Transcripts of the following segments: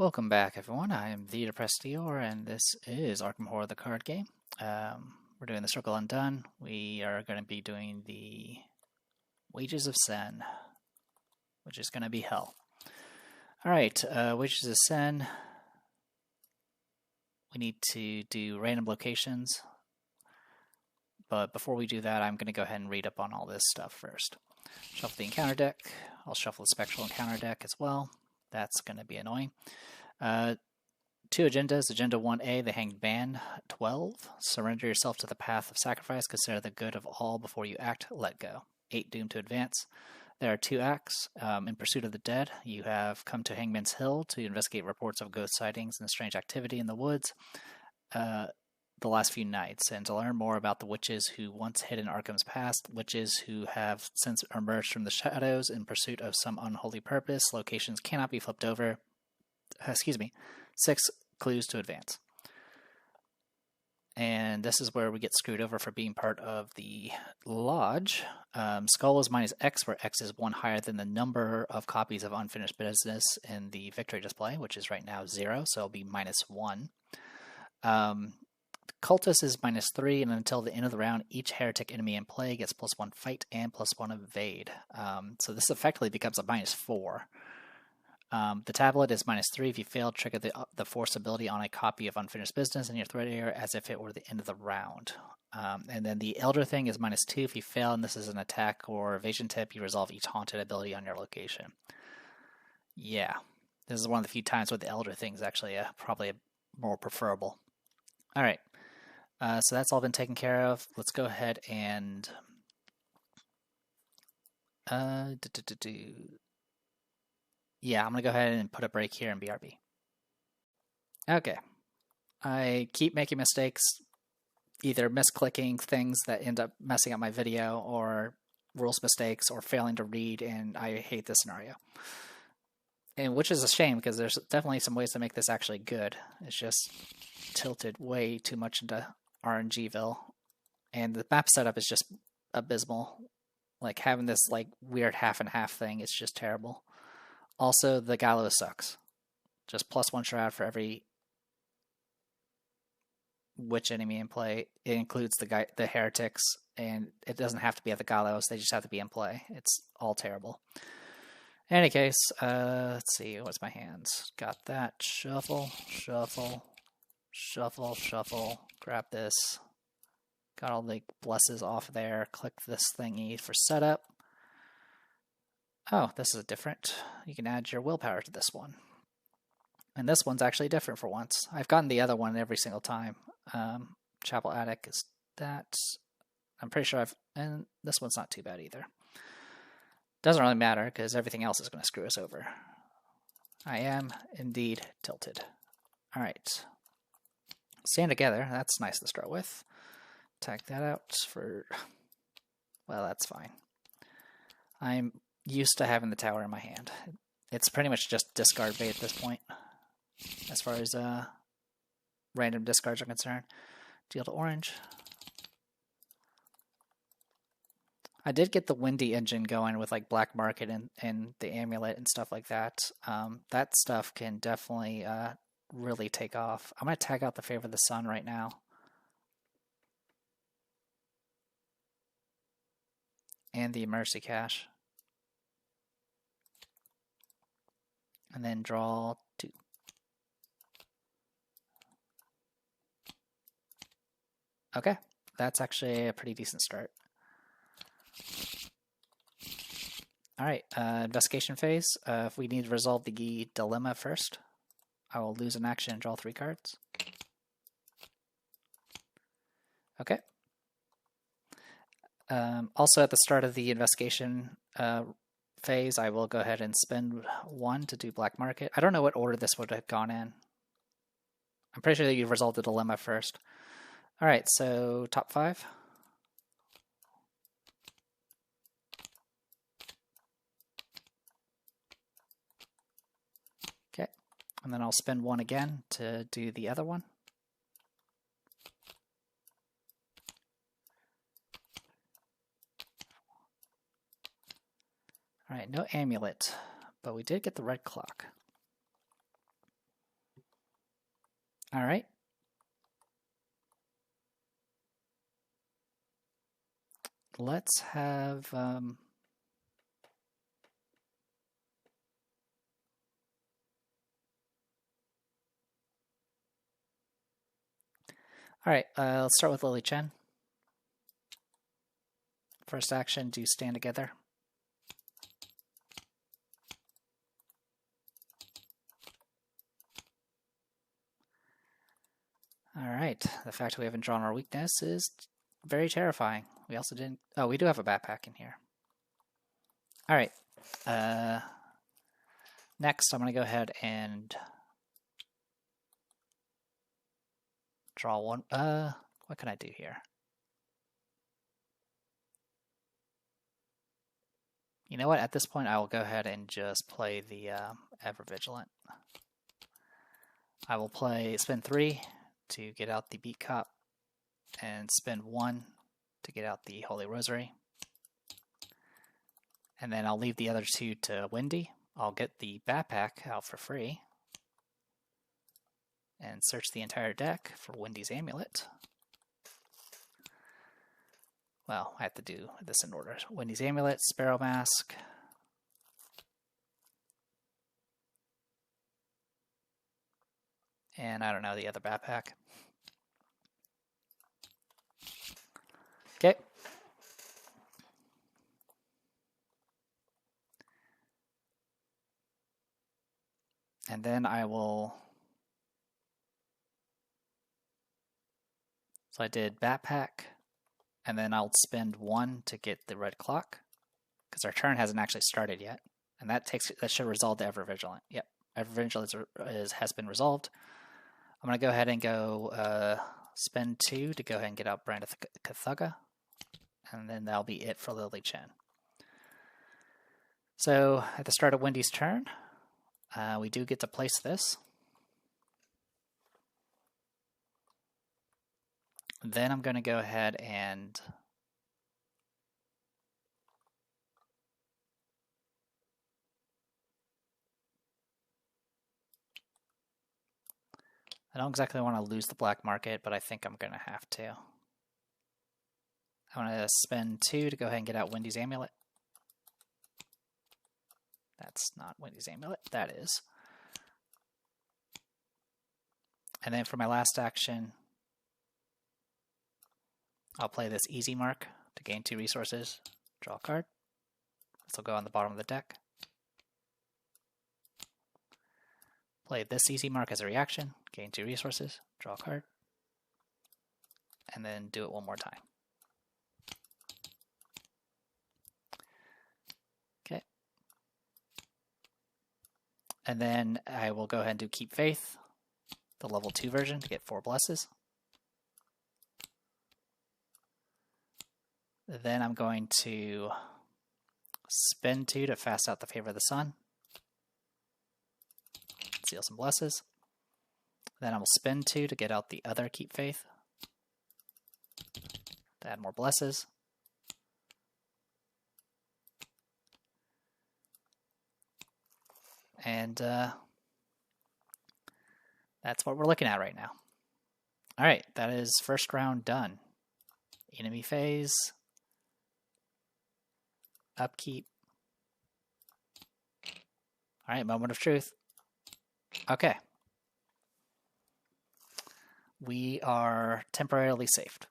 Welcome back, everyone. I am the Depressed Dior, and this is Arkham Horror, the card game. We're doing the Circle Undone. We are going to be doing the Wages of Sin, which is going to be hell. Alright, Wages of Sin. We need to do random locations. But before we do that, I'm going to go ahead and read up on all this stuff first. Shuffle the encounter deck. I'll shuffle the spectral encounter deck as well. That's going to be annoying. Two agendas. Agenda 1A, the Hanged Man. 12. Surrender yourself to the path of sacrifice. Consider the good of all before you act. Let go. 8. Doomed to advance. There are 2 acts. In Pursuit of the Dead, you have come to Hangman's Hill to investigate reports of ghost sightings and strange activity in the woods the last few nights, and to learn more about the witches who once hid in Arkham's past, witches who have since emerged from the shadows in pursuit of some unholy purpose. Locations cannot be flipped over. 6 clues to advance. And this is where we get screwed over for being part of the lodge. Skull is minus X, where X is 1 higher than the number of copies of unfinished business in the victory display, which is right now 0, so it'll be minus 1. Cultist is minus 3, and until the end of the round, each heretic enemy in play gets +1 fight and +1 evade. So this effectively becomes a minus 4. The tablet is minus 3. If you fail, trigger the force ability on a copy of unfinished business in your threat area as if it were the end of the round. And then the Elder Thing is minus 2. If you fail, and this is an attack or evasion tip, you resolve each haunted ability on your location. Yeah, this is one of the few times where the Elder Thing is actually probably more preferable. All right. So that's all been taken care of. Let's go ahead and yeah, I'm gonna go ahead and put a break here in BRB. Okay, I keep making mistakes, either misclicking things that end up messing up my video, or rules mistakes, or failing to read, and I hate this scenario. And which is a shame, because there's definitely some ways to make this actually good. It's just tilted way too much into RNGville, and the map setup is just abysmal. Like, having this like weird half and half thing is just terrible. Also, the gallows sucks. Just +1 shroud for every witch enemy in play. It includes the heretics, and it doesn't have to be at the gallows. They just have to be in play. It's all terrible. In any case, let's see. What's my hands? Got that. Shuffle, shuffle, shuffle, shuffle. Grab this. Got all the blesses off there. Click this thingy for setup. Oh, this is different. You can add your willpower to this one. And this one's actually different for once. I've gotten the other one every single time. Chapel Attic is that. I'm pretty sure and this one's not too bad either. Doesn't really matter, because everything else is going to screw us over. I am indeed tilted. Alright. Stand together. That's nice to start with. Tag that out for... Well, that's fine. I'm used to having the tower in my hand. It's pretty much just discard bait at this point, as far as random discards are concerned. Deal to orange. I did get the Windy engine going with like Black Market and the amulet and stuff like that. That stuff can definitely really take off. I'm going to tag out the Favor of the Sun right now. And the Mercy Cache. And then draw 2. Okay, that's actually a pretty decent start. Alright, investigation phase. If we need to resolve the dilemma first, I will lose an action and draw 3 cards. Okay. Also, at the start of the investigation phase, I will go ahead and spend 1 to do Black Market. I don't know what order this would have gone in. I'm pretty sure that you resolved the dilemma first. Alright, so top 5. Okay, and then I'll spend 1 again to do the other one. Alright, no amulet, but we did get the red clock. All right. Let's have... all right, let's start with Lily Chen. First action, do stand together. All right, the fact we haven't drawn our weakness is very terrifying. We also didn't... Oh, we do have a backpack in here. All right. Next, I'm going to go ahead and draw one. What can I do here? You know what? At this point, I will go ahead and just play the Ever Vigilant. I will spend 3 to get out the Beat Cop, and spend 1 to get out the Holy Rosary. And then I'll leave the other 2 to Wendy. I'll get the backpack out for free and search the entire deck for Wendy's Amulet. Well, I have to do this in order. Wendy's Amulet, Sparrow Mask, and I don't know, the other backpack. Okay. And then I will... So I did backpack, and then I'll spend 1 to get the red clock, because our turn hasn't actually started yet. And that should resolve the Ever Vigilant. Yep, Ever Vigilant has been resolved. I'm going to go ahead and go spend 2 to go ahead and get out Brand of Cthugga, and then that'll be it for Lily Chen. So at the start of Wendy's turn, we do get to place this. Then I'm going to go ahead and I don't exactly want to lose the black market, but I think I'm going to have to. I'm going to spend 2 to go ahead and get out Wendy's Amulet. That's not Wendy's Amulet, that is. And then for my last action, I'll play this Easy Mark to gain 2 resources, draw a card. This will go on the bottom of the deck. Play this Easy Mark as a reaction, gain 2 resources, draw a card, and then do it one more time. Okay. And then I will go ahead and do Keep Faith, the level 2 version, to get 4 blesses. Then I'm going to spend 2 to fast out the Favor of the Sun. Seal some blesses. Then I will spend 2 to get out the other Keep Faith. To add more blesses. And that's what we're looking at right now. Alright, that is first round done. Enemy phase. Upkeep. Alright, moment of truth. Okay. We are temporarily saved.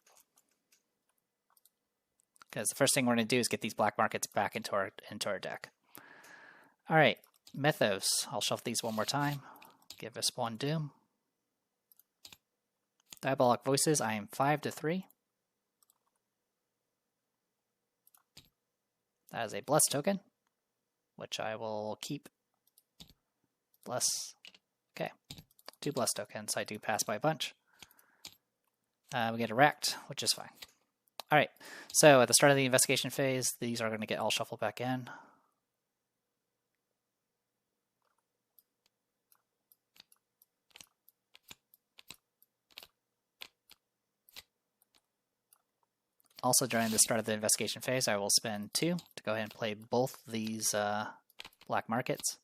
Because the first thing we're going to do is get these black markets back into our deck. Alright, Mythos. I'll shuffle these one more time. Give us 1 Doom. Diabolic Voices, I am 5-3. That is a Bless token, which I will keep. Bless. Okay. 2 Bless tokens. I do pass by a bunch. We get a Wrecked, which is fine. Alright, so at the start of the investigation phase, these are going to get all shuffled back in. Also, during the start of the investigation phase, I will spend 2 to go ahead and play both these black markets.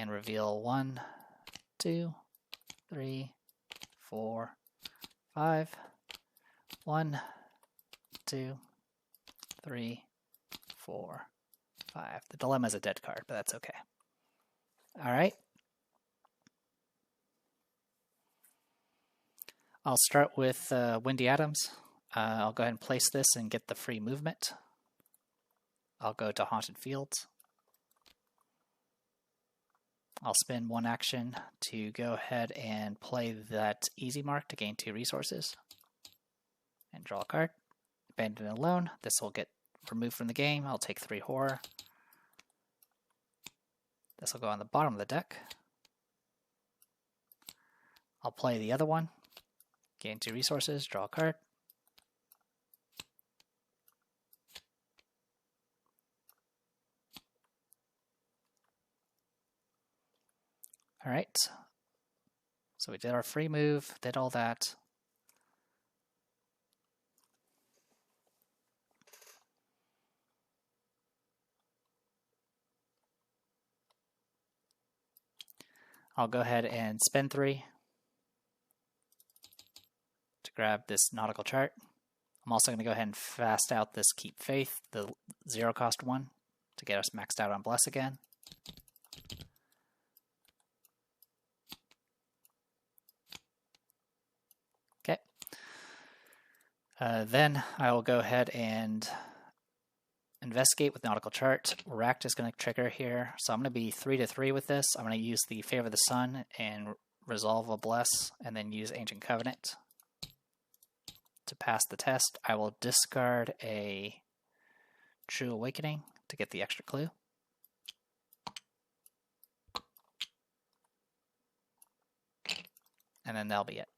and reveal 1, 2, 3, 4, 5. 1, 2, 3, 4, 5. The Dilemma is a dead card, but that's okay. All right. I'll start with Windy Adams. I'll go ahead and place this and get the free movement. I'll go to Haunted Fields. I'll spend 1 action to go ahead and play that easy mark to gain 2 resources. And draw a card. Abandon Alone. This will get removed from the game. I'll take 3 horror. This will go on the bottom of the deck. I'll play the other one. Gain 2 resources. Draw a card. All right. So we did our free move. Did all that. I'll go ahead and spend 3 to grab this nautical chart. I'm also going to go ahead and fast out this Keep Faith, the 0 cost one, to get us maxed out on Bless again. Okay. Then I will go ahead and investigate with nautical chart. Racked is going to trigger here, so I'm going to be 3-3 with this. I'm going to use the Favor of the Sun and resolve a Bless, and then use Ancient Covenant to pass the test. I will discard a True Awakening to get the extra clue. And then that'll be it.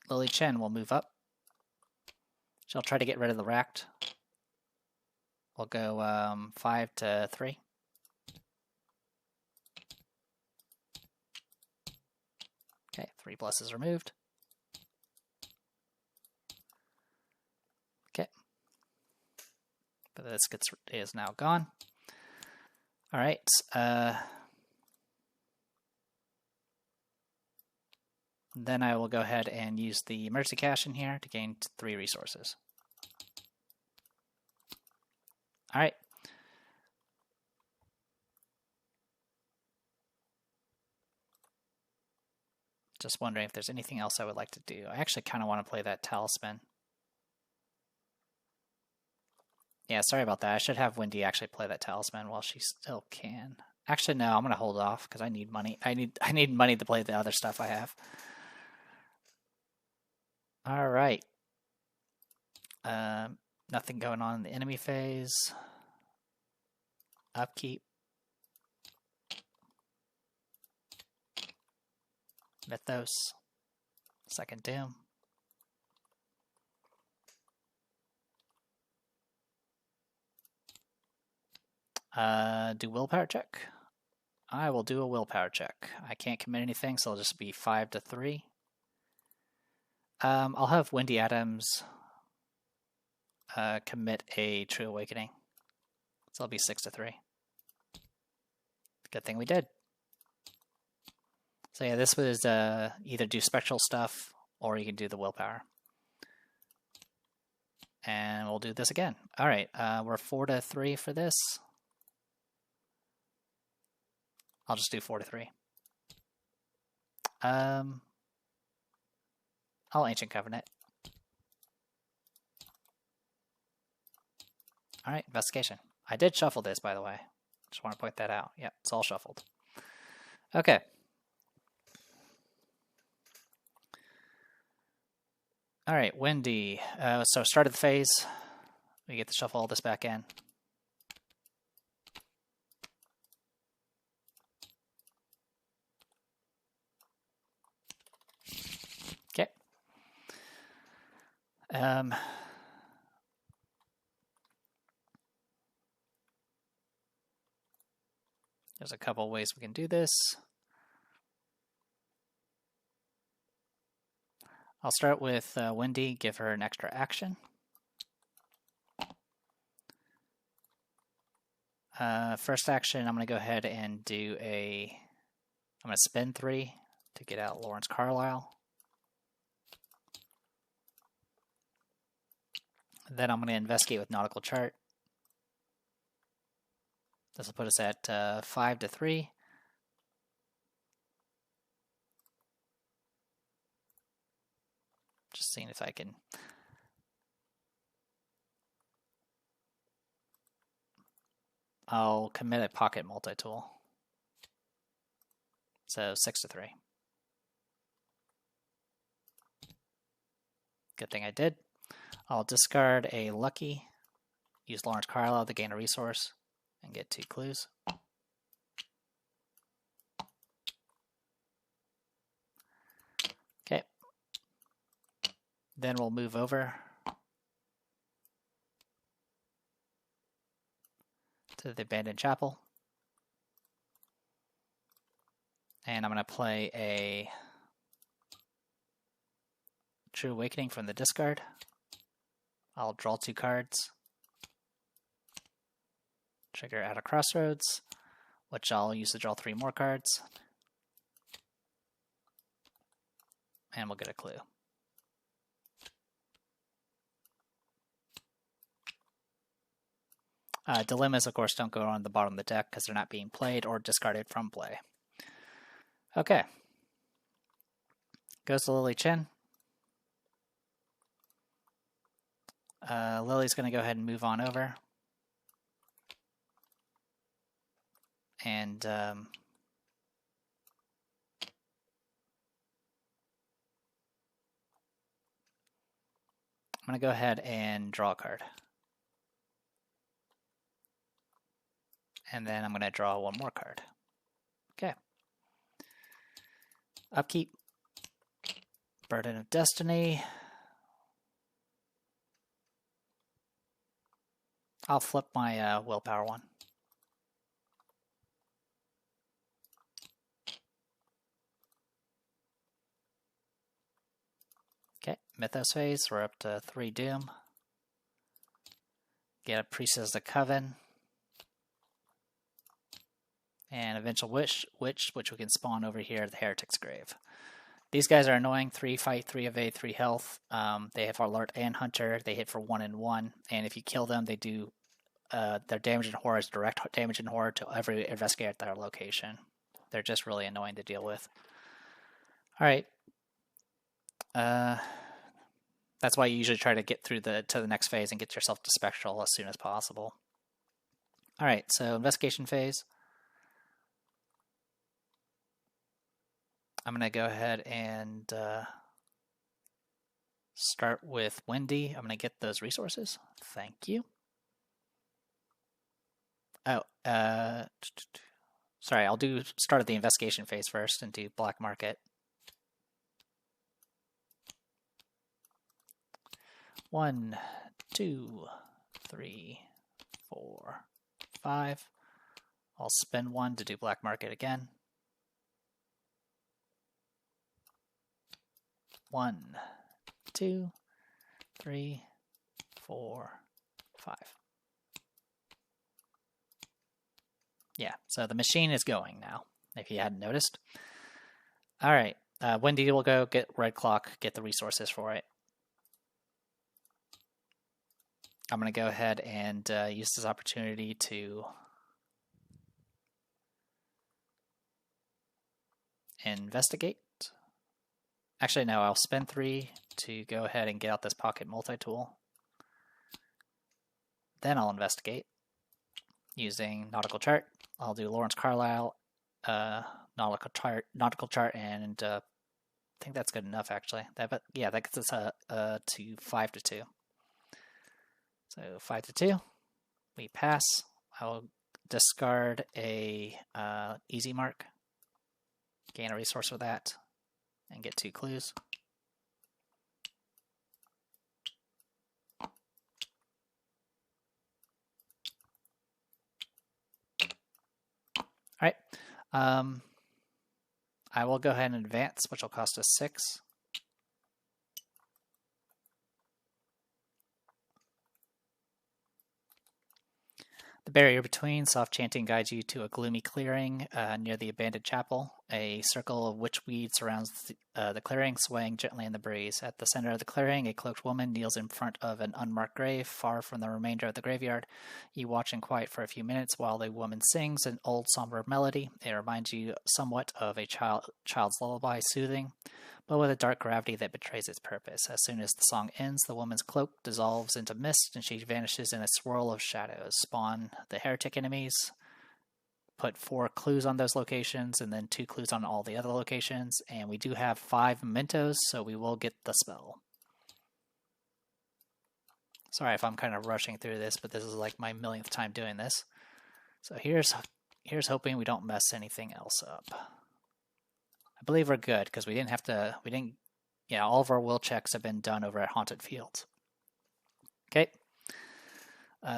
Lily Chen will move up. She'll try to get rid of the Racked. We'll go 5-3. Okay, 3 Blesses removed. Okay. But this is now gone. All right. Then I will go ahead and use the Emergency Cash in here to gain 3 resources. All right. Just wondering if there's anything else I would like to do. I actually kind of want to play that Talisman. Yeah, sorry about that. I should have Wendy actually play that Talisman while she still can. Actually, no, I'm going to hold off because I need money. I need money to play the other stuff I have. All right. Nothing going on in the enemy phase. Upkeep. Mythos. Second Doom. Do willpower check. I will do a willpower check. I can't commit anything, so it'll just be 5-3. I'll have Windy Adams commit a True Awakening. So it'll be 6-3. Good thing we did. So yeah, this was either do spectral stuff or you can do the willpower. And we'll do this again. All right, we're 4-3 for this. I'll just do 4-3. I'll Ancient Covenant. All right, investigation. I did shuffle this, by the way. Just want to point that out. Yeah, it's all shuffled. Okay. All right, Wendy. So start of the phase. We get to shuffle all this back in. Okay. There's a couple ways we can do this. I'll start with Wendy, give her an extra action. First action, I'm going to go ahead and do I'm going to spend 3 to get out Lawrence Carlisle. Then I'm going to investigate with Nautical Chart. This will put us at 5-3. Just seeing if I can. I'll commit a pocket multi-tool. So 6-3. Good thing I did. I'll discard a lucky, use Lawrence Carlisle to gain a resource, and get 2 clues. Okay. Then we'll move over to the Abandoned Chapel. And I'm going to play a True Awakening from the discard. I'll draw 2 cards. Trigger at a Crossroads, which I'll use to draw 3 more cards. And we'll get a clue. Dilemmas, of course, don't go on the bottom of the deck because they're not being played or discarded from play. Okay. Goes to Lily Chen. Lily's going to go ahead and move on over. And I'm going to go ahead and draw a card. And then I'm going to draw 1 more card. Okay. Upkeep. Burden of Destiny. I'll flip my willpower 1. Okay, Mythos phase, we're up to 3 Doom. Get a Priestess of the Coven. And Eventual Witch, which we can spawn over here at the Heretic's Grave. These guys are annoying. 3 fight, 3 evade, 3 health. They have Alert and Hunter. They hit for 1 and 1. And if you kill them, they do their damage and horror is direct damage and horror to every investigator at their location. They're just really annoying to deal with. Alright. That's why you usually try to get through to the next phase and get yourself to Spectral as soon as possible. Alright, so investigation phase. I'm going to go ahead and start with Wendy. I'm going to get those resources. Thank you. Oh, sorry, I'll start at the investigation phase first and do Black Market. 1, 2, 3, 4, 5. I'll spend 1 to do Black Market again. 1, 2, 3, 4, 5. Yeah, so the machine is going now, if you hadn't noticed. All right, Wendy will go get Red Clock, get the resources for it. I'm going to go ahead and use this opportunity to investigate. Actually, no, I'll spend 3 to go ahead and get out this pocket multi-tool. Then I'll investigate using Nautical Chart. I'll do Lawrence Carlisle, Nautical Chart, and I think that's good enough, actually. That gets us to 5-2. So 5-2, we pass. I'll discard a easy mark, gain a resource with that, and get 2 clues. All right, I will go ahead and advance, which will cost us 6. The barrier between soft chanting guides you to a gloomy clearing near the abandoned chapel. A circle of witchweed surrounds the clearing, swaying gently in the breeze. At the center of the clearing, a cloaked woman kneels in front of an unmarked grave, far from the remainder of the graveyard. You watch in quiet for a few minutes while the woman sings an old somber melody. It reminds you somewhat of a child's lullaby, soothing, but with a dark gravity that betrays its purpose. As soon as the song ends, the woman's cloak dissolves into mist, and she vanishes in a swirl of shadows. Spawn the heretic enemies, put 4 clues on those locations, and then 2 clues on all the other locations, and we do have 5 mementos, so we will get the spell. Sorry if I'm kind of rushing through this, but this is like my millionth time doing this. So here's hoping we don't mess anything else up. I believe we're good, because yeah, all of our will checks have been done over at Haunted Fields. Okay,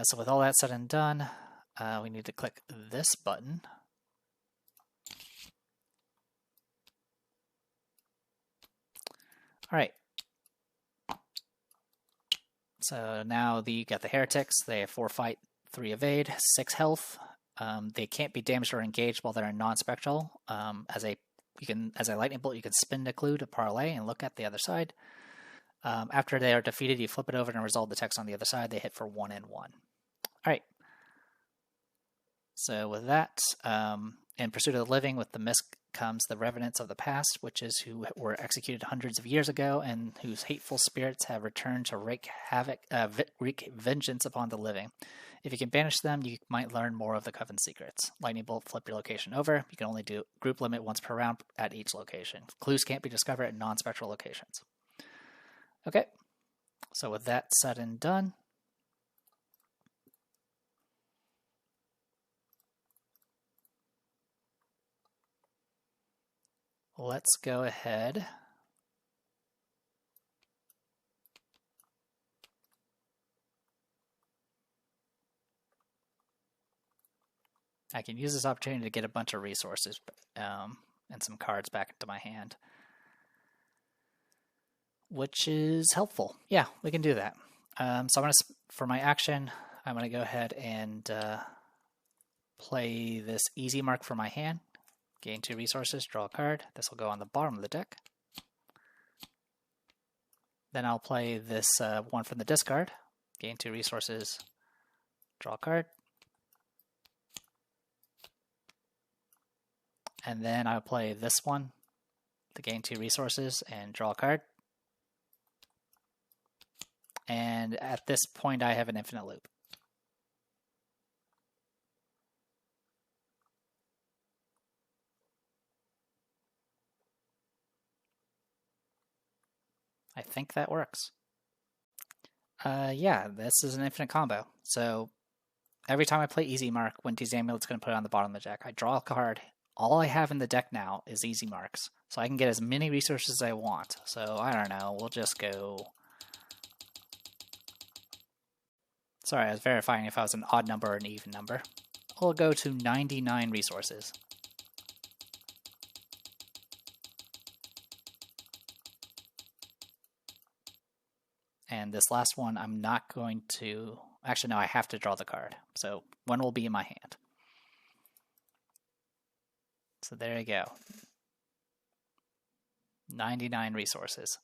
so with all that said and done, we need to click this button. All right. So now you got the heretics. They have 4 fight, 3 evade, 6 health. They can't be damaged or engaged while they're in non-spectral. As a lightning bolt, you can spin the clue to parlay and look at the other side. After they are defeated, you flip it over and resolve the text on the other side. They hit for 1 and 1. All right. So with that, in Pursuit of the Living, with the mist comes the revenants of the past, witches who were executed hundreds of years ago and whose hateful spirits have returned to wreak vengeance upon the living. If you can banish them, you might learn more of the Coven's secrets. Lightning bolt, flip your location over. You can only do group limit once per round at each location. Clues can't be discovered at non-spectral locations. Okay, so with that said and done, let's go ahead I can use this opportunity to get a bunch of resources and some cards back into my hand, which is helpful. Yeah, we can do that. So I'm going to, for my action, I'm going to go ahead and play this easy mark for my hand. Gain 2 resources, draw a card. This will go on the bottom of the deck. Then I'll play this one from the discard. Gain 2 resources, draw a card. And then I'll play this one to gain 2 resources and draw a card. And at this point, I have an infinite loop. I think that works. Yeah, this is an infinite combo. So every time I play Easy Mark, Winty's Amulet's going to put it on the bottom of the deck. I draw a card. All I have in the deck now is Easy Marks. So I can get as many resources as I want. So I don't know, we'll just go... Sorry, I was verifying if I was an odd number or an even number. We'll go to 99 resources. And this last one, I'm not going to... Actually, no, I have to draw the card. So one will be in my hand. So there you go. 99 resources.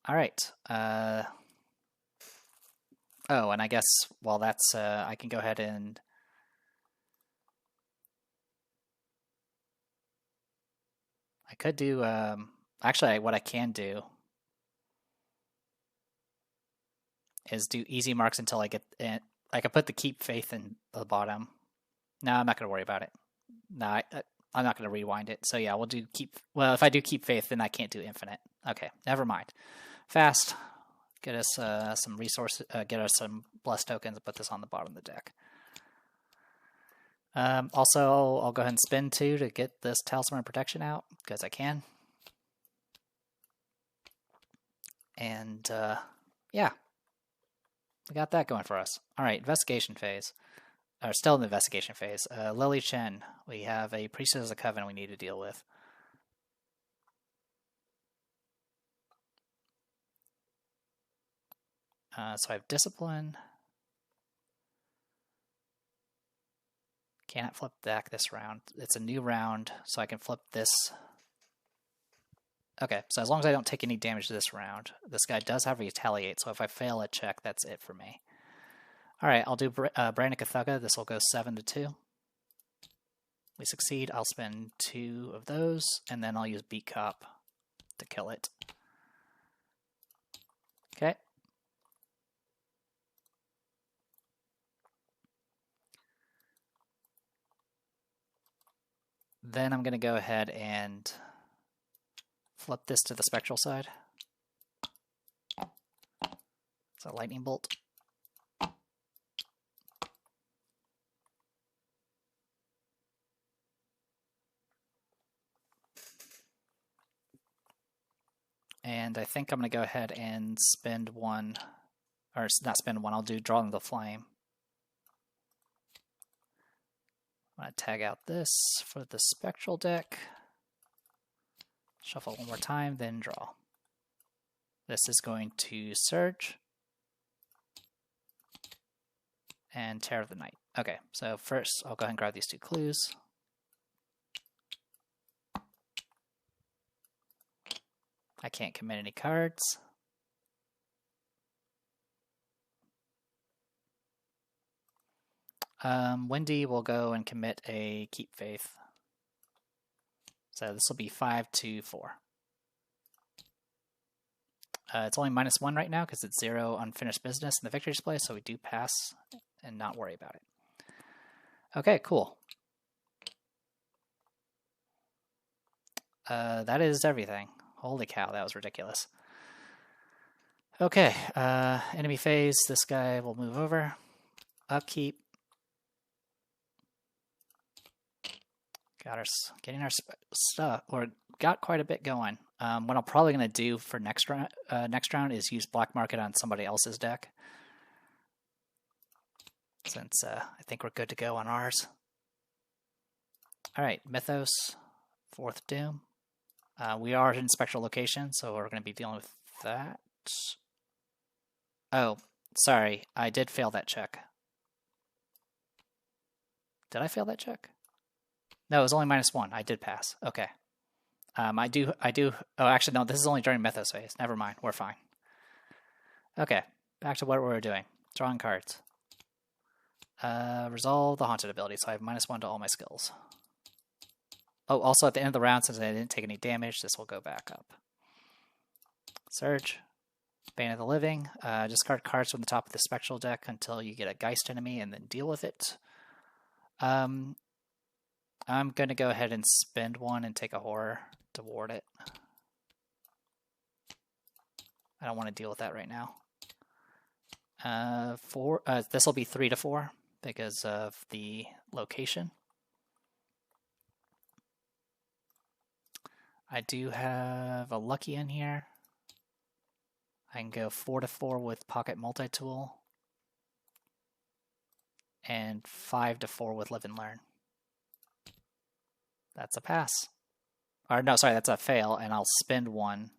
All right. Oh, and I guess while that's... I can go ahead and... I could do... actually, what I can do is do easy marks until I get in. I can put the keep faith in the bottom. No, I'm not going to worry about it. No, I'm not going to rewind it. So yeah, we'll do keep... Well, if I do keep faith, then I can't do infinite. Okay, never mind. Fast. Get us some resources, get us some blessed tokens, and put this on the bottom of the deck. Also, I'll go ahead and spin 2 to get this Talisman of Protection out, because I can. And, yeah. We got that going for us. Alright, investigation phase. Or still in the investigation phase. Lily Chen. We have a Priestess of the Coven we need to deal with. So I have Discipline. Cannot flip back this round. It's a new round, so I can flip this. Okay, so as long as I don't take any damage this round, this guy does have retaliate, so if I fail a check, that's it for me. Alright, I'll do Brandon Thugga. This will go 7-2. We succeed, I'll spend 2 of those, and then I'll use Beat Cop to kill it. Okay. Then I'm going to go ahead and flip this to the spectral side. It's a lightning bolt. And I think I'm going to go ahead and spend 1, or not spend 1, I'll do Draw the Flame. I'm going to tag out this for the spectral deck. Shuffle one more time, then draw. This is going to Surge. And Terror of the Night. Okay, so first I'll go ahead and grab these 2 clues. I can't commit any cards. Wendy will go and commit a Keep Faith. So this will be 5-4. It's only -1 right now because it's 0 unfinished business in the victory display, so we do pass and not worry about it. Okay, cool. That is everything. Holy cow, that was ridiculous. Okay, enemy phase. This guy will move over. Upkeep. Getting our stuff, or got quite a bit going. What I'm probably going to do for next round is use Black Market on somebody else's deck, since I think we're good to go on ours. All right, Mythos, 4th Doom. We are in Spectral Location, so we're going to be dealing with that. Oh, sorry, I did fail that check. Did I fail that check? No, it was only -1. I did pass. Okay. I do. Oh, actually, no, this is only during Mythos phase. Never mind. We're fine. Okay. Back to what we were doing. Drawing cards. Resolve the Haunted ability, so I have -1 to all my skills. Oh, also at the end of the round, since I didn't take any damage, this will go back up. Surge. Bane of the Living. Discard cards from the top of the Spectral deck until you get a Geist enemy and then deal with it. I'm going to go ahead and spend 1 and take a Horror to ward it. I don't want to deal with that right now. This will be 3-4 because of the location. I do have a Lucky in here. I can go 4-4 with Pocket Multi-Tool. And 5-4 with Live and Learn. That's a pass. Or no, sorry, that's a fail, and I'll spend 1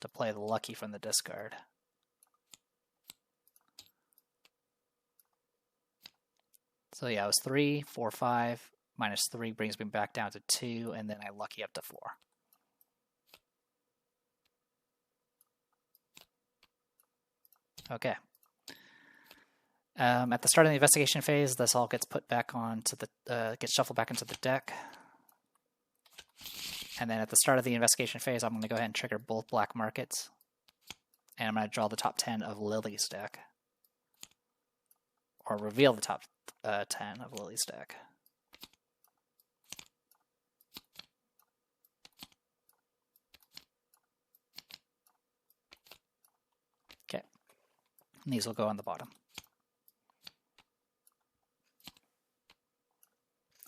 to play the Lucky from the discard. So yeah, it was 3, 4, 5, -3 brings me back down to 2, and then I Lucky up to 4. Okay. At the start of the investigation phase, this all gets put back onto the gets shuffled back into the deck. And then at the start of the investigation phase, I'm going to go ahead and trigger both Black Markets. And I'm going to draw the top 10 of Lily's deck. Or reveal the top 10 of Lily's deck. Okay. And these will go on the bottom.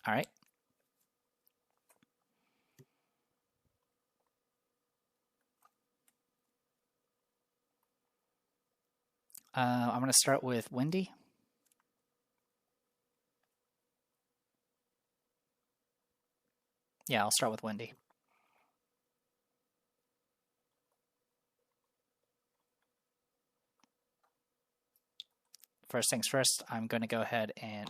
All right. I'm going to start with Wendy. Yeah, I'll start with Wendy. First things first, I'm going to go ahead and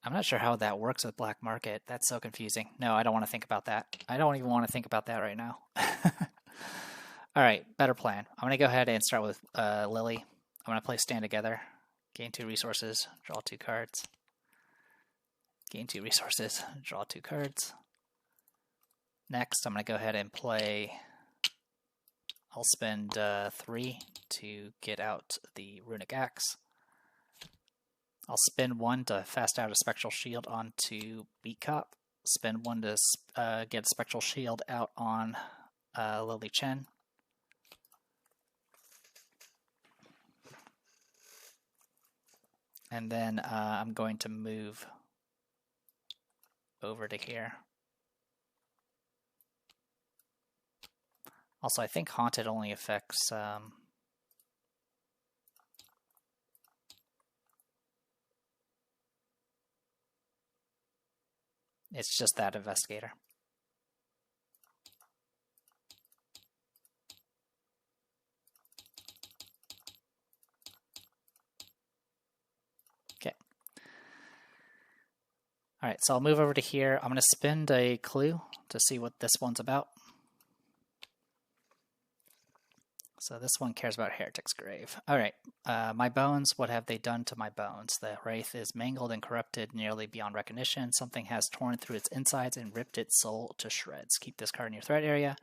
I'm not sure how that works with black market. That's so confusing. No, I don't want to think about that. I don't even want to think about that right now. All right, better plan. I'm going to go ahead and start with Lily. I'm going to play Stand Together. Gain 2 resources, draw 2 cards. Gain 2 resources, draw 2 cards. Next, I'm going to go ahead and play... I'll spend 3 to get out the Runic Axe. I'll spend 1 to fast out a Spectral Shield onto Beat Cop. Spend 1 to get a Spectral Shield out on Lily Chen. And then I'm going to move over to here. Also, I think Haunted only affects... it's just that Investigator. Okay. Alright, so I'll move over to here. I'm going to spend a clue to see what this one's about. So this one cares about Heretic's Grave. Alright, my bones, what have they done to my bones? The Wraith is mangled and corrupted nearly beyond recognition. Something has torn through its insides and ripped its soul to shreds. Keep this card in your threat area.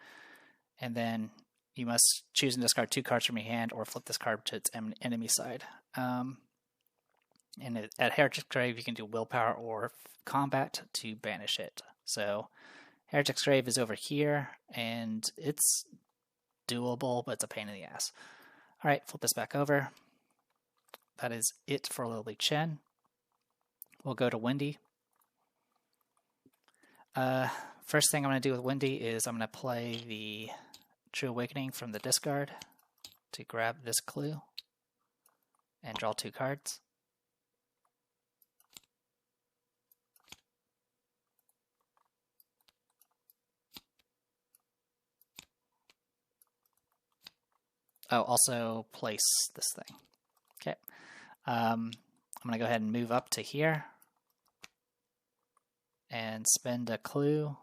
And then you must choose and discard 2 cards from your hand or flip this card to its enemy side. And at Heretic's Grave, you can do Willpower or Combat to banish it. So Heretic's Grave is over here, and it's doable, but it's a pain in the ass. Alright, flip this back over. That is it for Lily Chen. We'll go to Wendy. First thing I'm going to do with Wendy is I'm going to play the True Awakening from the discard to grab this clue and draw 2 cards. Oh, also place this thing. Okay. I'm going to go ahead and move up to here and spend a clue.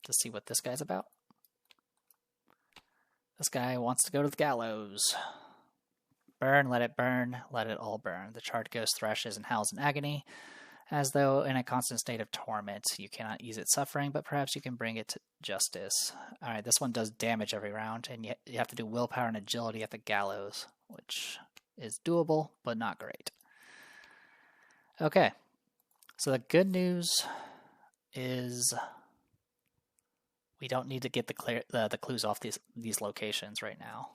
To see what this guy's about. This guy wants to go to the gallows. Burn, let it all burn. The charred ghost thrashes and howls in agony, as though in a constant state of torment. You cannot ease its suffering, but perhaps you can bring it to justice. Alright, this one does damage every round, and you have to do willpower and agility at the gallows, which is doable, but not great. Okay, so the good news is we don't need to get the clues off these locations right now.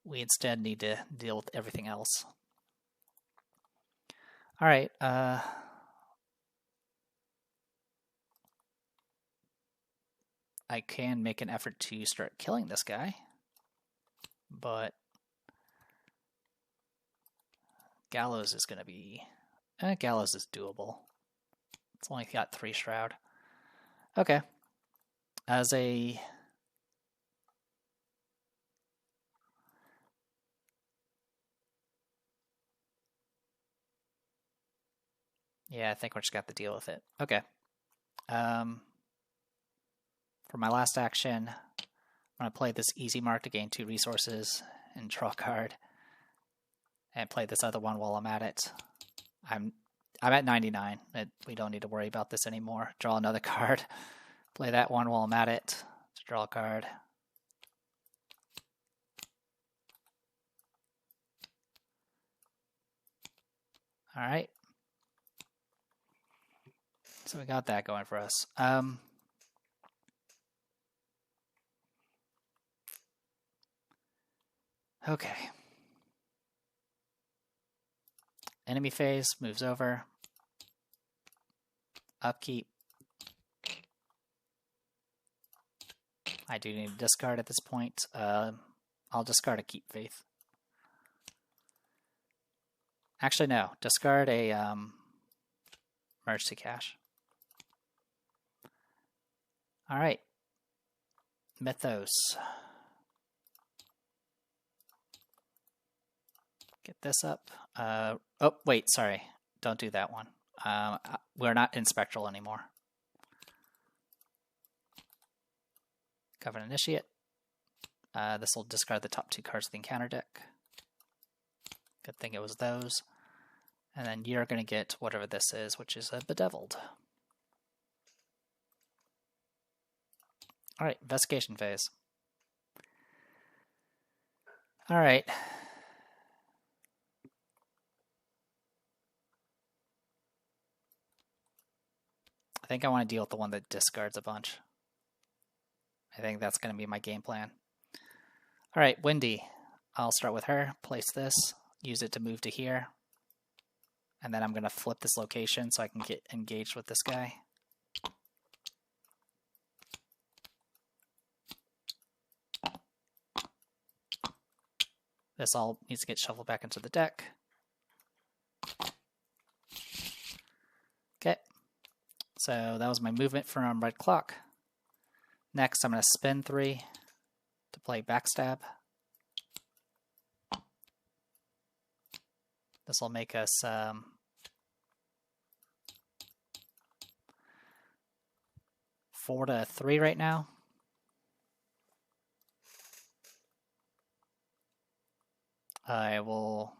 We instead need to deal with everything else. Alright, I can make an effort to start killing this guy, but Gallows is going to be... Gallows is doable. It's only got 3 Shroud. Okay. As a... Yeah, I think we're just got to deal with it. Okay. For my last action, I'm going to play this easy mark to gain 2 resources and draw a card. And play this other one while I'm at it. I'm at 99. We don't need to worry about this anymore. Draw another card. Play that one while I'm at it to draw a card. Alright. So we got that going for us. Okay. Enemy phase moves over. Upkeep. I do need to discard at this point. I'll discard a Keep Faith. Actually, no. Discard a Merge to Cash. Alright. Mythos. Get this up. Oh, wait, sorry. Don't do that one. We're not in Spectral anymore. Covenant Initiate. This will discard the top 2 cards of the encounter deck. Good thing it was those. And then you're going to get whatever this is, which is a Bedeviled. Alright, investigation phase. Alright. I think I want to deal with the one that discards a bunch. I think that's going to be my game plan. Alright, Windy. I'll start with her, place this, use it to move to here. And then I'm going to flip this location so I can get engaged with this guy. This all needs to get shuffled back into the deck. Okay, so that was my movement from Red Clock. Next, I'm going to spin 3 to play Backstab. This will make us 4-3 right now. I will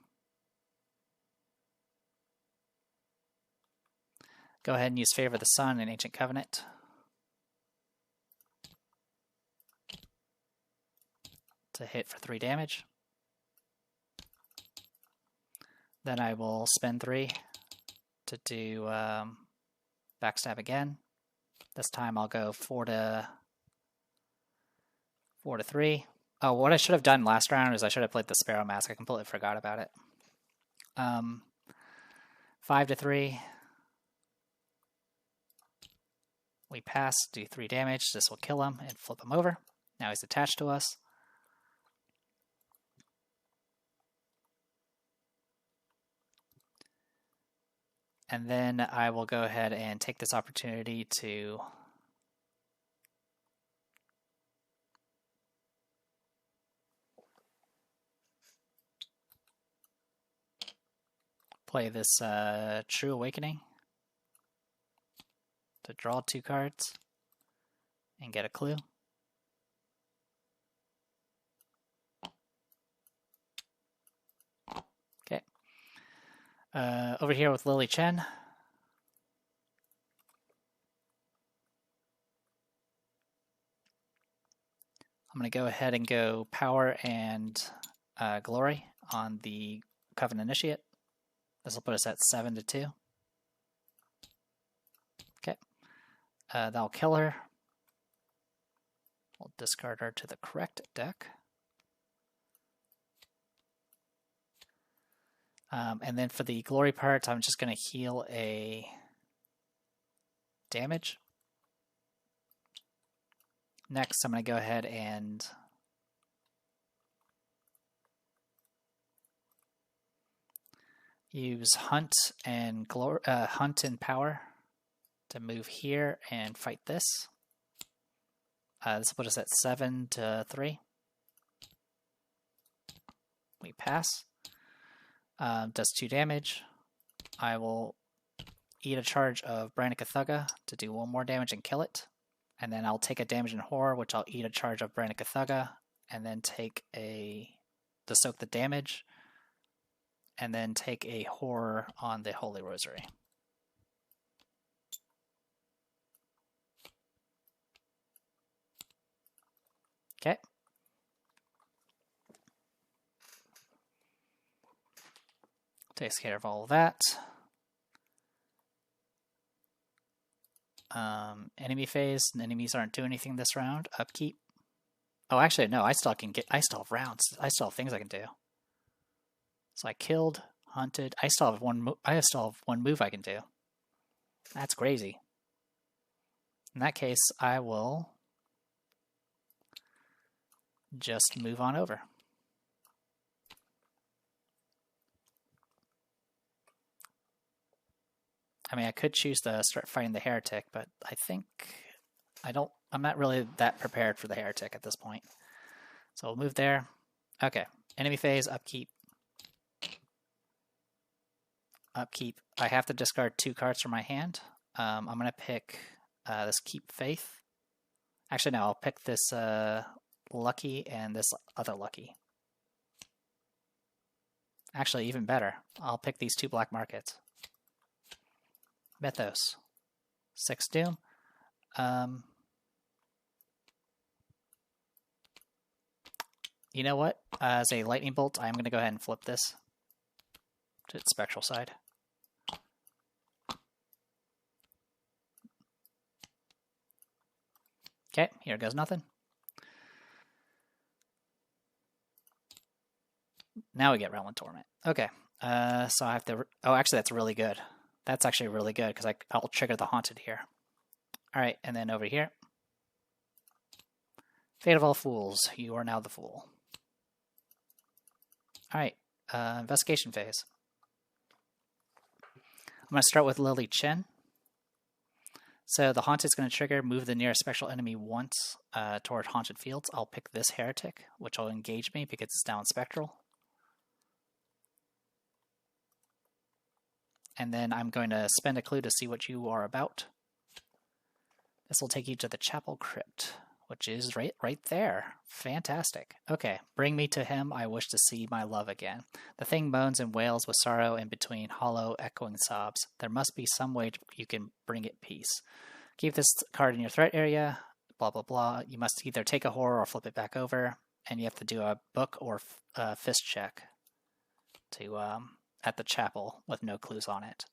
go ahead and use Favor of the Sun in Ancient Covenant. To hit for 3 damage. Then I will spend 3 to do Backstab again. This time I'll go 4-3. Oh, what I should have done last round is I should have played the Sparrow Mask. I completely forgot about it. 5-3. We pass, do 3 damage. This will kill him and flip him over. Now he's attached to us. And then I will go ahead and take this opportunity to play this True Awakening to draw 2 cards and get a clue. Okay. Over here with Lily Chen. I'm going to go ahead and go Power and Glory on the Covenant Initiate. This will put us at 7-2. Okay. That'll kill her. We'll discard her to the correct deck. And then for the Glory part, I'm just going to heal a damage. Next, I'm going to go ahead and use Hunt and Power to move here and fight this. This will put us at 7-3. We pass. Does 2 damage. I will eat a charge of Branica Thugga to do 1 more damage and kill it. And then I'll take a damage in Horror, which I'll eat a charge of Branica Thugga, and then take to soak the damage, and then take a Horror on the Holy Rosary. Okay. Takes care of all of that. Enemy phase. Enemies aren't doing anything this round. Upkeep. Oh, actually, no. I still have rounds. I still have things I can do. So I killed, hunted. I still have one move I can do. That's crazy. In that case, I will just move on over. I mean, I could choose to start fighting the Heretic, but I think I'm not really that prepared for the Heretic at this point. So we'll move there. Okay, enemy phase, upkeep. upkeep. I have to discard 2 cards from my hand. I'm going to pick this Keep Faith. Actually, no, I'll pick this Lucky and this other Lucky. Actually, even better, I'll pick these 2 black markets. Mythos. 6 Doom. You know what? As a Lightning Bolt, I'm going to go ahead and flip this to its spectral side. Okay, here goes nothing. Now we get Realm of Torment. Okay, so I have to... Oh, actually, that's really good. That's actually really good, because I'll trigger the Haunted here. Alright, and then over here. Fate of all fools, you are now the fool. Alright, investigation phase. I'm going to start with Lily Chen. So the Haunted's going to trigger, move the nearest spectral enemy once toward Haunted Fields. I'll pick this Heretic, which will engage me because it's down spectral. And then I'm going to spend a clue to see what you are about. This will take you to the Chapel Crypt, which is right there. Fantastic. Okay, bring me to him. I wish to see my love again. The thing moans and wails with sorrow in between hollow, echoing sobs. There must be some way you can bring it peace. Keep this card in your threat area. Blah, blah, blah. You must either take a horror or flip it back over. And you have to do a book or fist check to at the chapel with no clues on it.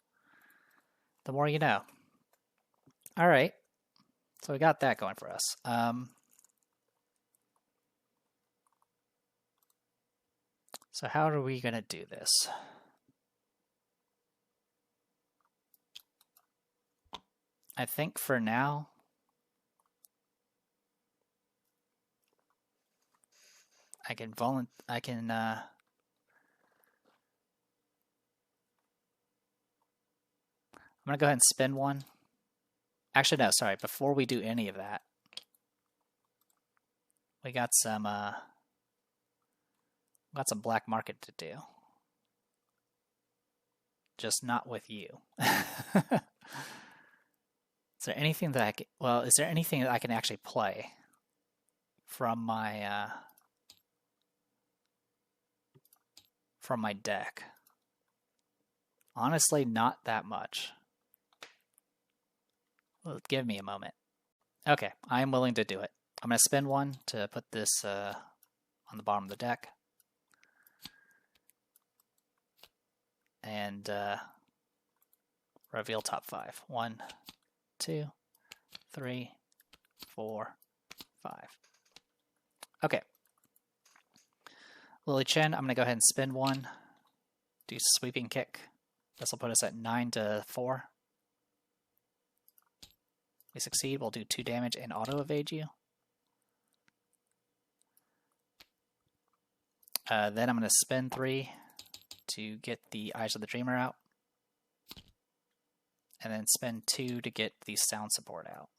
The more you know. All right. So we got that going for us. So how are we going to do this? I think for now, I'm going to go ahead and spin one. Actually, no, sorry. Before we do any of that, we got some black market to do. Just not with you. Is there anything that is there anything that I can actually play from my deck? Honestly, not that much. Well, give me a moment. Okay, I'm willing to do it. I'm going to spin one to put this on the bottom of the deck. And reveal top 5. 1, 2, 3, 4, 5. Okay. Lily Chen, I'm going to go ahead and spin one. Do sweeping kick. This will put us at 9-4. We succeed, we'll do 2 damage and auto-evade you. Then I'm going to spin 3 to get the Eyes of the Dreamer out. And then spin 2 to get the sound support out.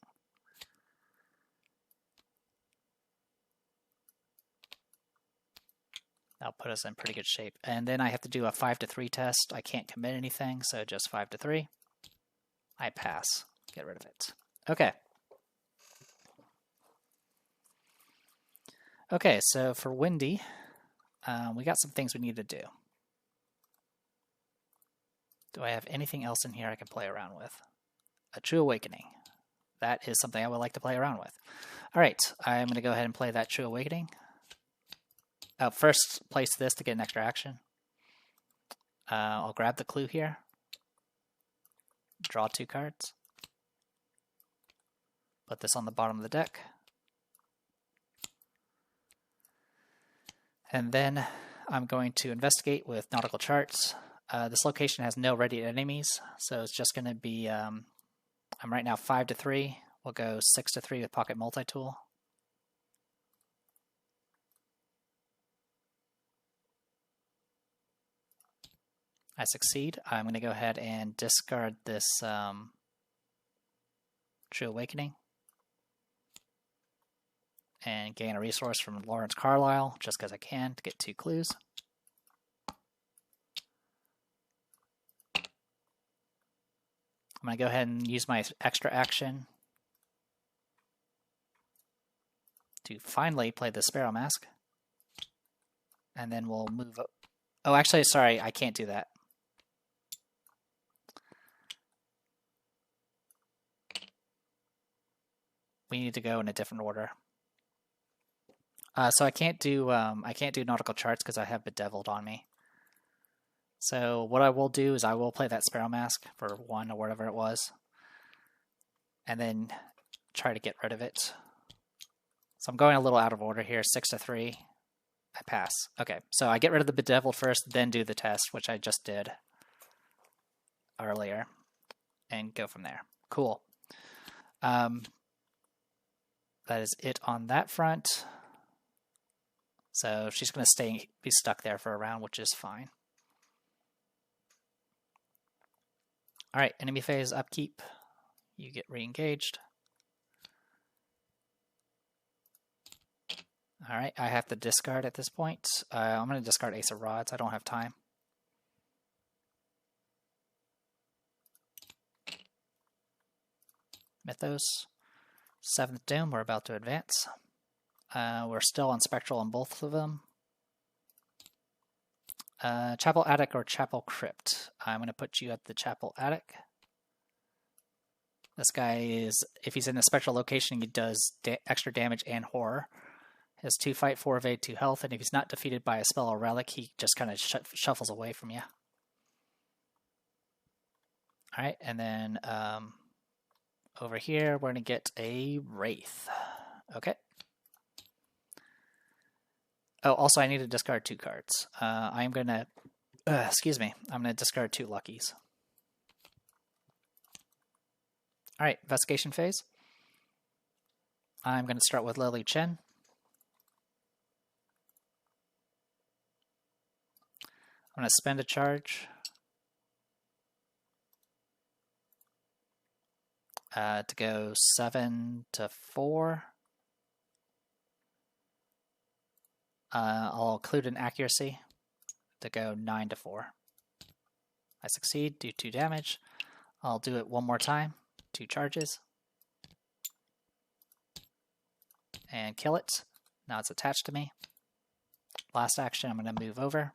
That'll put us in pretty good shape. And then I have to do a 5-3 test. I can't commit anything, so just 5-3. I pass. Get rid of it. Okay. Okay, so for Windy, we got some things we need to do. Do I have anything else in here I can play around with? A True Awakening. That is something I would like to play around with. All right, I'm going to go ahead and play that True Awakening. First, place this to get an extra action. I'll grab the clue here. Draw 2 cards. Put this on the bottom of the deck. And then I'm going to investigate with nautical charts. This location has no ready enemies, so it's just going to be, I'm right now 5-3. We'll go 6-3 with Pocket Multi-Tool. I succeed. I'm going to go ahead and discard this True Awakening. And gain a resource from Lawrence Carlisle, just because I can, to get 2 clues. I'm going to go ahead and use my extra action to finally play the Sparrow Mask. And then we'll move up. Oh, actually, sorry, I can't do that. We need to go in a different order. So I can't do nautical charts because I have Bedeviled on me. So what I will do is I will play that Sparrow Mask for 1 or whatever it was, and then try to get rid of it. So I'm going a little out of order here. 6 to 3. I pass. Okay, so I get rid of the Bedeviled first, then do the test, which I just did earlier, and go from there. Cool. That is it on that front. So she's going to be stuck there for a round, which is fine. All right, enemy phase upkeep. You get re-engaged. All right, I have to discard at this point. I'm going to discard Ace of Rods. I don't have time. Mythos. 7th Doom, we're about to advance. We're still on Spectral on both of them. Chapel Attic or Chapel Crypt. I'm going to put you at the Chapel Attic. This guy is, if he's in a spectral location, he does extra damage and horror. He has 2 fight, 4 evade, 2 health, and if he's not defeated by a spell or relic, he just kind of shuffles away from you. Alright, and then over here, we're going to get a Wraith. Okay. Oh, also I need to discard 2 cards. I'm going to, excuse me, I'm going to discard 2 Luckies. Alright, investigation phase. I'm going to start with Lily Chen. I'm going to spend a charge to go 7 to 4. I'll include an accuracy to go 9 to 4. I succeed, do 2 damage. I'll do it one more time, 2 charges. And kill it. Now it's attached to me. Last action, I'm going to move over.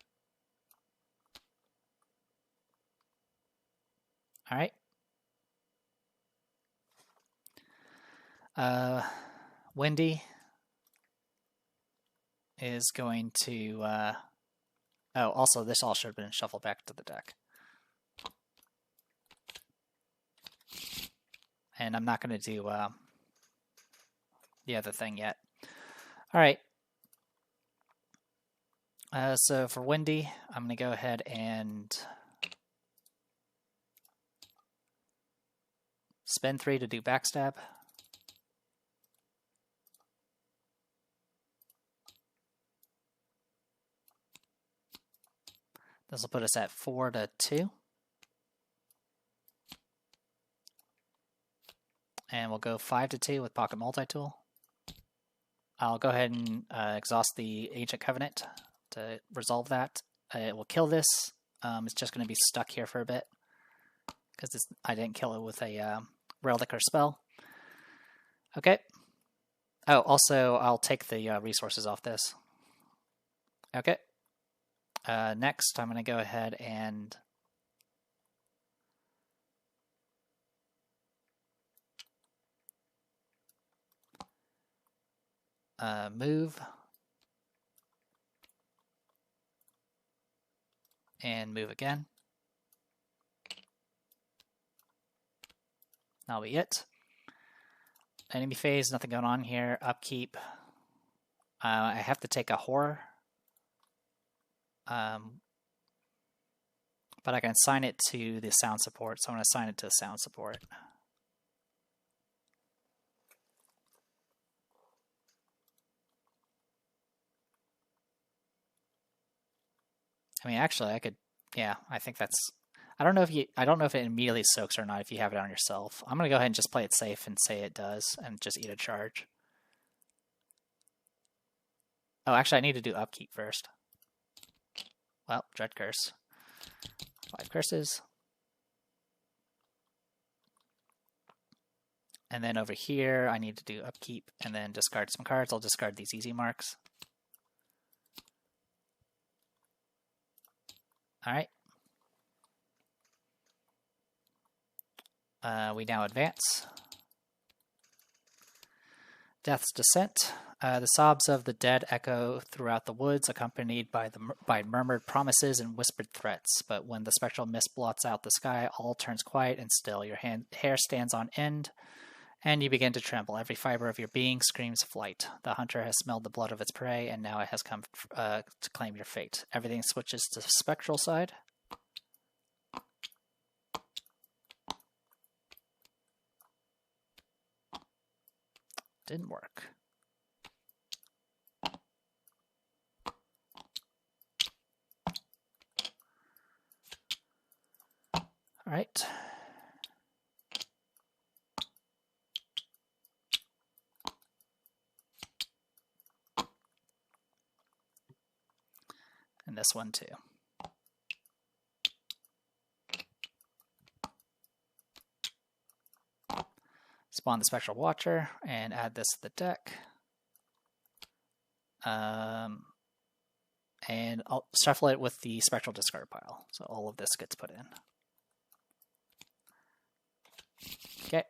Alright. Wendy is going to... oh, also this all should have been shuffled back to the deck. And I'm not going to do the other thing yet. Alright. So for Wendy, I'm going to go ahead and spend 3 to do backstab. This will put us at 4 to 2. And we'll go 5 to 2 with Pocket Multi-Tool. I'll go ahead and exhaust the Ancient Covenant to resolve that. It will kill this. It's just going to be stuck here for a bit because I didn't kill it with a relic or spell. Okay. Oh, also, I'll take the resources off this. Okay. Next, I'm going to go ahead and move and move again. That'll be it. Enemy phase, nothing going on here. Upkeep. I have to take a horror. But I can assign it to the sound support, so I'm going to assign it to the sound support. I mean, actually, I could, yeah, I think that's, I don't know if it immediately soaks or not if you have it on yourself. I'm going to go ahead and just play it safe and say it does, and just eat a charge. Oh, actually, I need to do upkeep first. Well, Dread Curse. 5 curses. And then over here, I need to do upkeep and then discard some cards. I'll discard these easy marks. All right. We now advance. Death's Descent. The sobs of the dead echo throughout the woods, accompanied by murmured promises and whispered threats. But when the spectral mist blots out the sky, all turns quiet and still. Your hair stands on end, and you begin to tremble. Every fiber of your being screams flight. The hunter has smelled the blood of its prey, and now it has come to claim your fate. Everything switches to the spectral side. Didn't work. All right. And this one too. Spawn the Spectral Watcher and add this to the deck. And I'll shuffle it with the Spectral Discard pile. So all of this gets put in. Okay.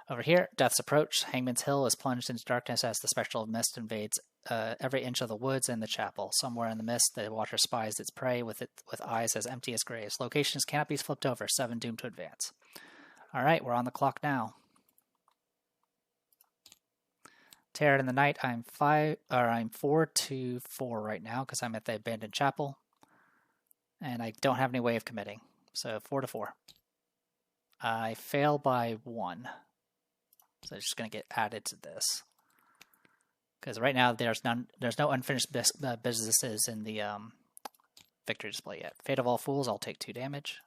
Over here, Death's Approach. Hangman's Hill is plunged into darkness as the spectral mist invades every inch of the woods and the chapel. Somewhere in the mist, the watcher spies its prey with eyes as empty as graves. Locations cannot be flipped over. 7 doomed to advance. All right, we're on the clock now. Terror in the Night. I'm 4-4 right now because I'm at the abandoned chapel, and I don't have any way of committing. So 4-4. I fail by 1. So it's just going to get added to this. Because right now there's no unfinished businesses in the victory display yet. Fate of All Fools, I'll take 2 damage.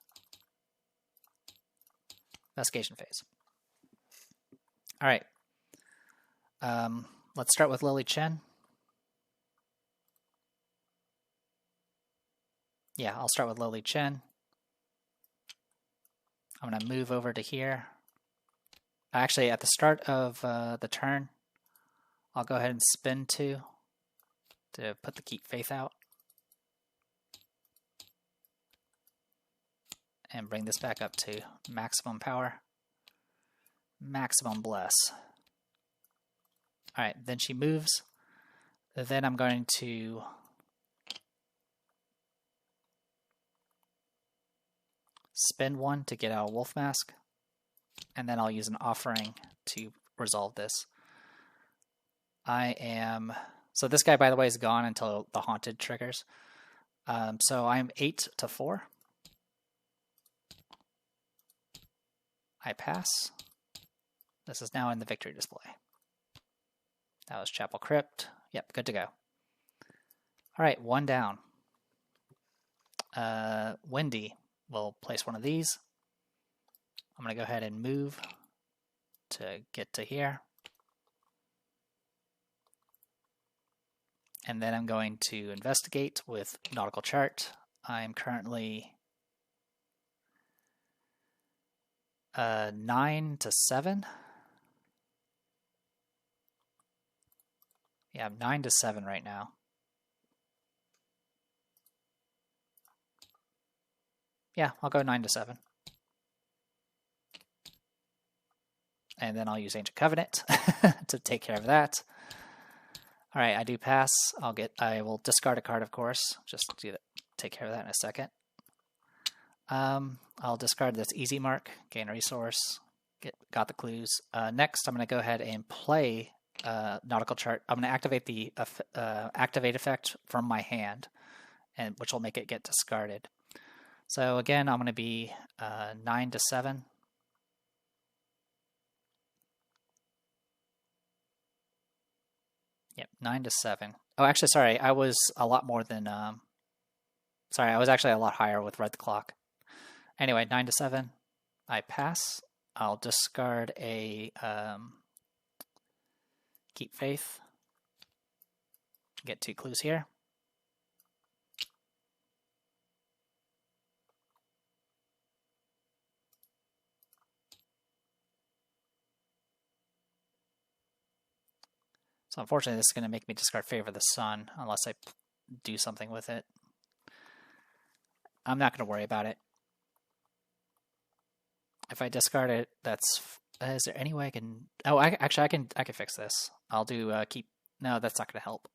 Investigation phase. Alright. Let's start with Lily Chen. Yeah, I'll start with Lily Chen. I'm going to move over to here. Actually, at the start of the turn, I'll go ahead and spin 2 to put the Keep Faith out. And bring this back up to maximum power. Maximum Bless. Alright, then she moves. Then I'm going to spin 1 to get out a Wolf Mask. And then I'll use an Offering to resolve this. So this guy, by the way, is gone until the Haunted triggers. So I'm 8-4. I pass. This is now in the victory display. That was Chapel Crypt. Yep, good to go. All right, 1 down. Wendy will place one of these. I'm going to go ahead and move to get to here. And then I'm going to investigate with Nautical Chart. I'm currently 9-7. Yeah, I'm 9-7 right now. Yeah, I'll go 9-7. And then I'll use Ancient Covenant to take care of that. All right, I do pass. I will discard a card, of course. Just do that. Take care of that in a second. I'll discard this easy mark, gain a resource. Got the clues. Next, I'm going to go ahead and play Nautical Chart. I'm going to activate the activate effect from my hand, which will make it get discarded. So again, I'm going to be 9-7. Yep, 9-7. Oh, actually, sorry, I was a lot more than. Sorry, I was actually a lot higher with Red the Clock. Anyway, 9-7. I pass. I'll discard a Keep Faith. Get 2 clues here. So unfortunately, this is going to make me discard Favor the Sun unless I do something with it. I'm not going to worry about it. If I discard it, that's... is there any way I can... Oh, actually, I can fix this. I'll do keep... No, that's not going to help.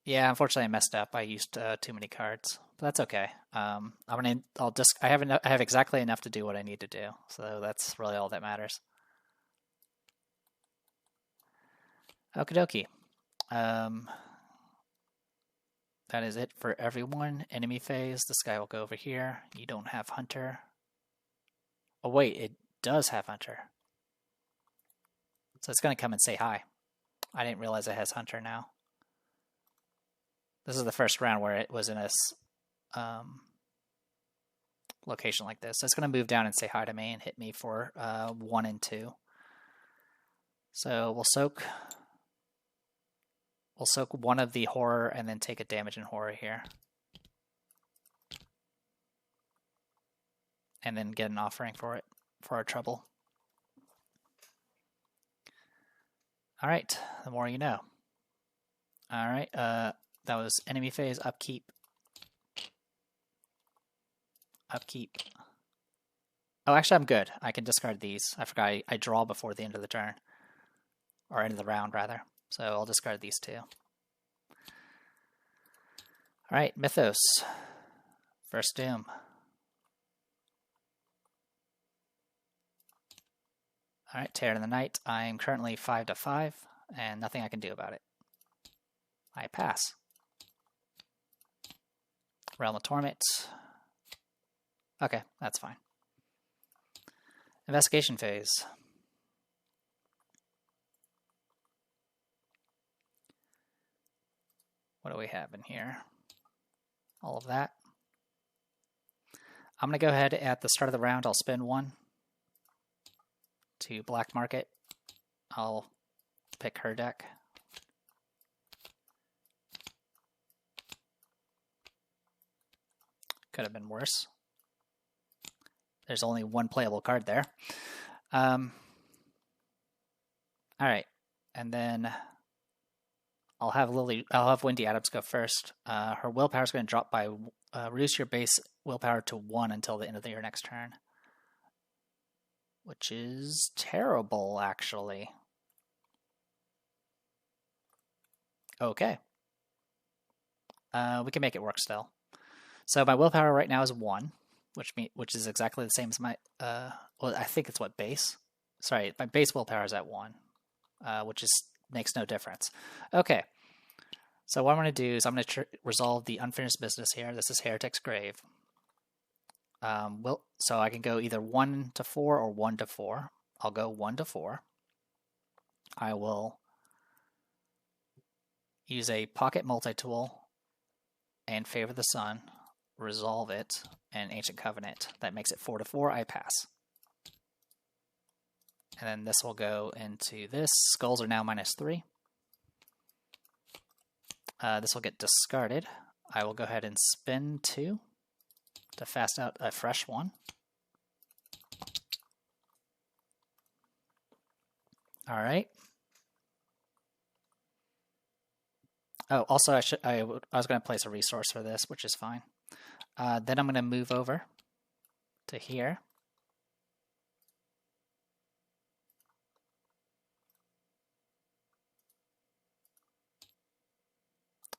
Yeah, unfortunately, I messed up. I used too many cards, but that's okay. I have exactly enough to do what I need to do, so that's really all that matters. Okie dokie. That is it for everyone. Enemy phase. This guy will go over here. You don't have Hunter. Oh wait, it does have Hunter. So it's going to come and say hi. I didn't realize it has Hunter now. This is the first round where it was in a location like this. So it's going to move down and say hi to me and hit me for 1 and 2. So we'll soak. We'll soak one of the horror and then take a damage in horror here. And then get an offering for it, for our trouble. Alright, the more you know. Alright, that was enemy phase, upkeep. Upkeep. Oh, actually I'm good. I can discard these. I forgot I draw before the end of the turn. Or end of the round, rather. So I'll discard these two. Alright, Mythos. First Doom. Alright, Terror in the Night. I am currently 5-5, and nothing I can do about it. I pass. Realm of Torment. Okay, that's fine. Investigation phase. What do we have in here? All of that. I'm going to go ahead at the start of the round. I'll spend 1 to black market. I'll pick her deck. Could have been worse. There's only 1 playable card there. All right, and then I'll have Wendy Adams go first. Her willpower is going to drop by reduce your base willpower to 1 until the end of your next turn, which is terrible, actually. Okay, we can make it work still. So my willpower right now is 1, which is exactly the same as my well, I think it's what base. Sorry, my base willpower is at 1, which makes no difference. Okay, so what I'm going to do is I'm going to resolve the unfinished business here. This is Heretic's Grave. So I can go either 1-4 or 1-4. I'll go 1-4. I will use a pocket multi-tool and Favor the Sun, resolve it, and Ancient Covenant. That makes it 4-4. I pass. And then this will go into this. Skulls are now -3. This will get discarded. I will go ahead and spin 2 to fast out a fresh 1. All right. Oh, also I was going to place a resource for this, which is fine. Then I'm going to move over to here.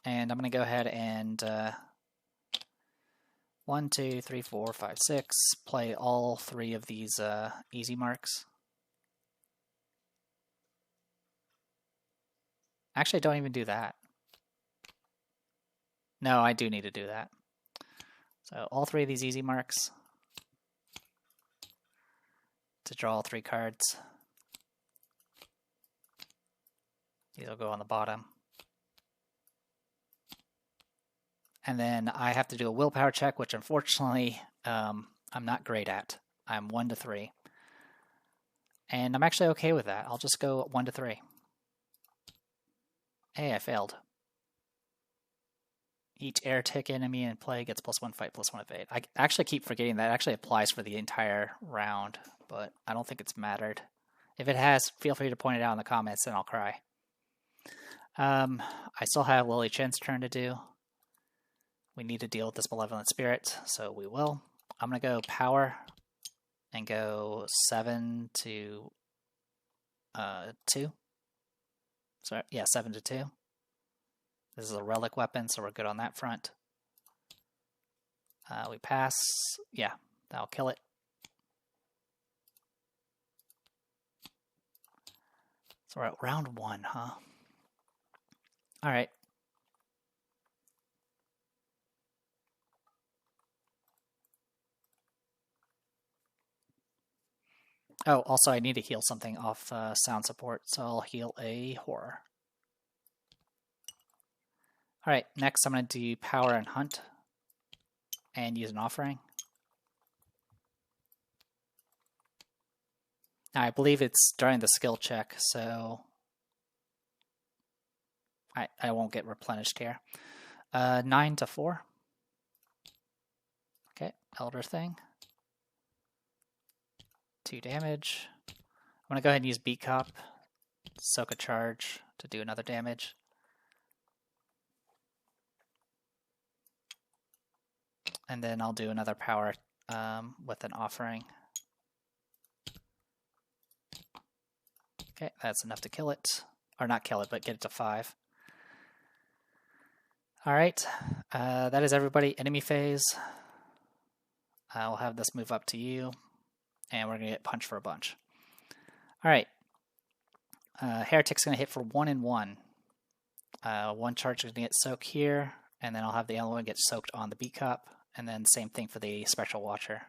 And I'm going to go ahead and 1, 2, 3, 4, 5, 6, play all 3 of these easy marks. Actually, don't even do that. No, I do need to do that. So all 3 of these easy marks to draw all 3 cards. These will go on the bottom. And then I have to do a willpower check, which unfortunately I'm not great at. I'm 1-3. And I'm actually okay with that. I'll just go 1-3. Hey, I failed. Each air tick enemy in play gets +1 fight, +1 evade. I actually keep forgetting that actually applies for the entire round, but I don't think it's mattered. If it has, feel free to point it out in the comments and I'll cry. I still have Lily Chen's turn to do. We need to deal with this Malevolent Spirit, so we will. I'm going to go Power and go 7 to 2. So, yeah, 7 to 2. This is a relic weapon, so we're good on that front. We pass. Yeah, that'll kill it. So we're at round 1, huh? Alright. Oh, also I need to heal something off sound support, so I'll heal a horror. Alright, next I'm going to do Power and Hunt and use an offering. Now I believe it's during the skill check, so I won't get replenished here. 9 to 4. Okay, Elder Thing. 2 damage. I'm going to go ahead and use Beat Cop, soak a charge to do another damage. And then I'll do another power with an offering. Okay, that's enough to kill it. Or not kill it, but get it to 5. Alright, that is everybody. Enemy phase. I'll have this move up to you. And we're going to get punched for a bunch. Alright. Heretic's going to hit for 1 and 1. One charge is going to get soaked here. And then I'll have the other one get soaked on the Beat Cop. And then same thing for the Special Watcher.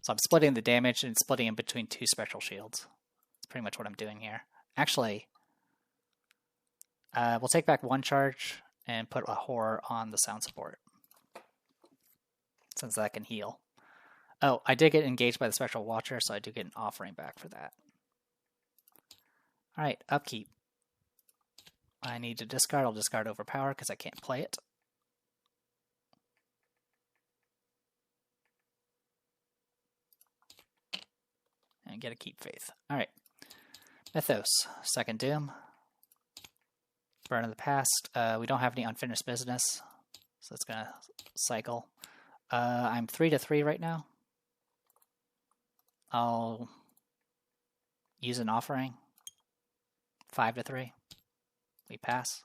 So I'm splitting the damage and splitting in between 2 special shields. That's pretty much what I'm doing here. Actually, we'll take back 1 charge and put a horror on the sound support, since that can heal. Oh, I did get engaged by the Special Watcher, so I do get an offering back for that. Alright, upkeep. I need to discard. I'll discard Overpower because I can't play it. And get a Keep Faith. Alright. Mythos. Second Doom. Burn of the Past. We don't have any unfinished business, so it's going to cycle. I'm 3 to 3 right now. I'll use an offering. 5 to 3. We pass.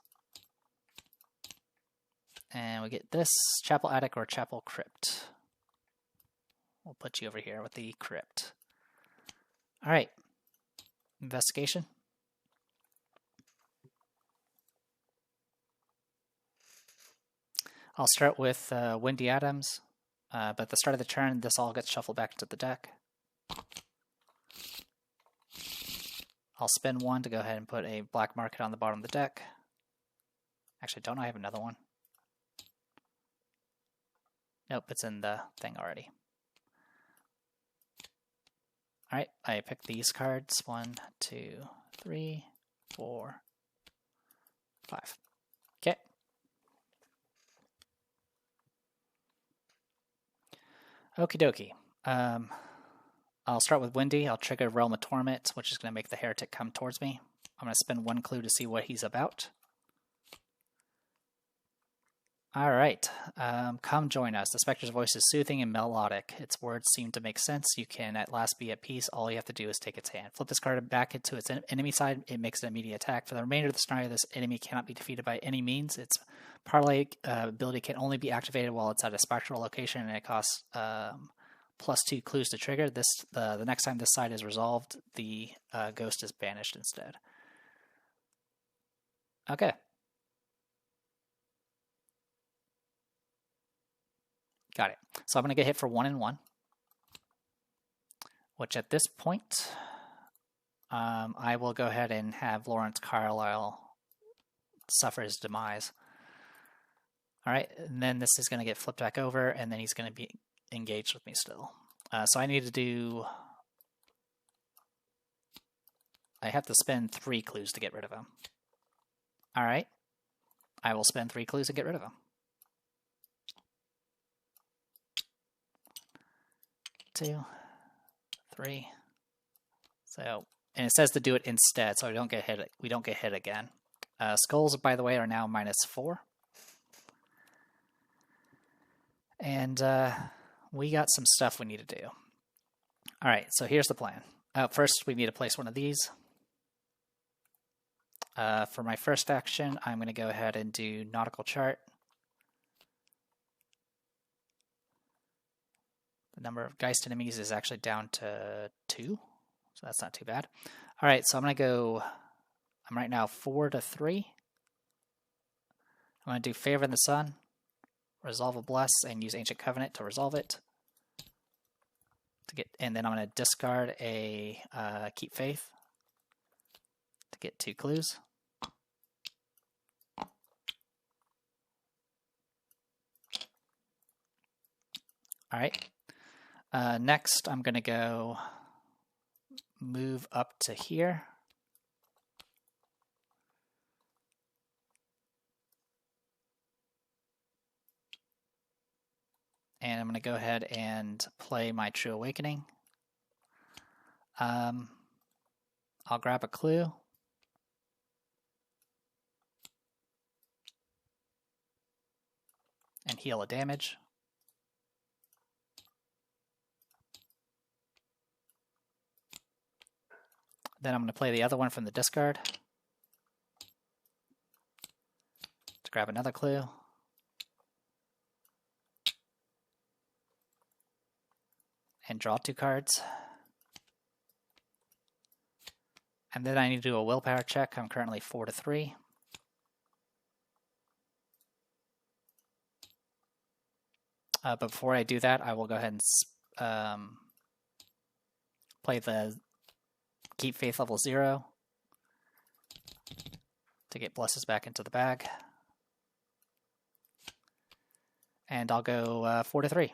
And we get this Chapel Attic or Chapel Crypt. We'll put you over here with the Crypt. Alright. Investigation. I'll start with Windy Adams, but at the start of the turn, this all gets shuffled back into the deck. I'll spend 1 to go ahead and put a black market on the bottom of the deck. Actually, don't I have another one? Nope, it's in the thing already. Alright, I picked these cards. 1, 2, 3, 4, 5. Okay. Okie dokie. I'll start with Windy. I'll trigger Realm of Torment, which is going to make the Heretic come towards me. I'm going to spend 1 clue to see what he's about. Alright, come join us. The Spectre's voice is soothing and melodic. Its words seem to make sense. You can at last be at peace. All you have to do is take its hand. Flip this card back into its enemy side. It makes an immediate attack. For the remainder of the scenario, this enemy cannot be defeated by any means. Its parlay ability can only be activated while it's at a spectral location, and it costs +2 clues to trigger. The next time this side is resolved, the ghost is banished instead. Okay. Got it. So I'm going to get hit for 1 and 1, which at this point, I will go ahead and have Lawrence Carlisle suffer his demise. All right, and then this is going to get flipped back over, and then he's going to be engaged with me still. So I need to do... I have to spend 3 clues to get rid of him. All right. I will spend 3 clues to get rid of him. 2, 3, So, and it says to do it instead, so we don't get hit. We don't get hit again. Skulls, by the way, are now -4. And we got some stuff we need to do. All right, so here's the plan. First, we need to place one of these. For my first action, I'm going to go ahead and do nautical chart. The number of Geist enemies is actually down to 2, so that's not too bad. All right, so I'm going to go, I'm right now 4 to 3. I'm going to do Favor in the Sun, Resolve a Bless, and use Ancient Covenant to resolve it. And then I'm going to discard a Keep Faith to get 2 clues. All right. Next, I'm going to go move up to here. And I'm going to go ahead and play my True Awakening. I'll grab a clue. And heal a damage. Then I'm going to play the other one from the discard. To grab another clue. And draw 2 cards. And then I need to do a willpower check. I'm currently 4 to 3. But before I do that, I will go ahead and play the Keep Faith level 0 to get blesses back into the bag. And I'll go 4 to 3.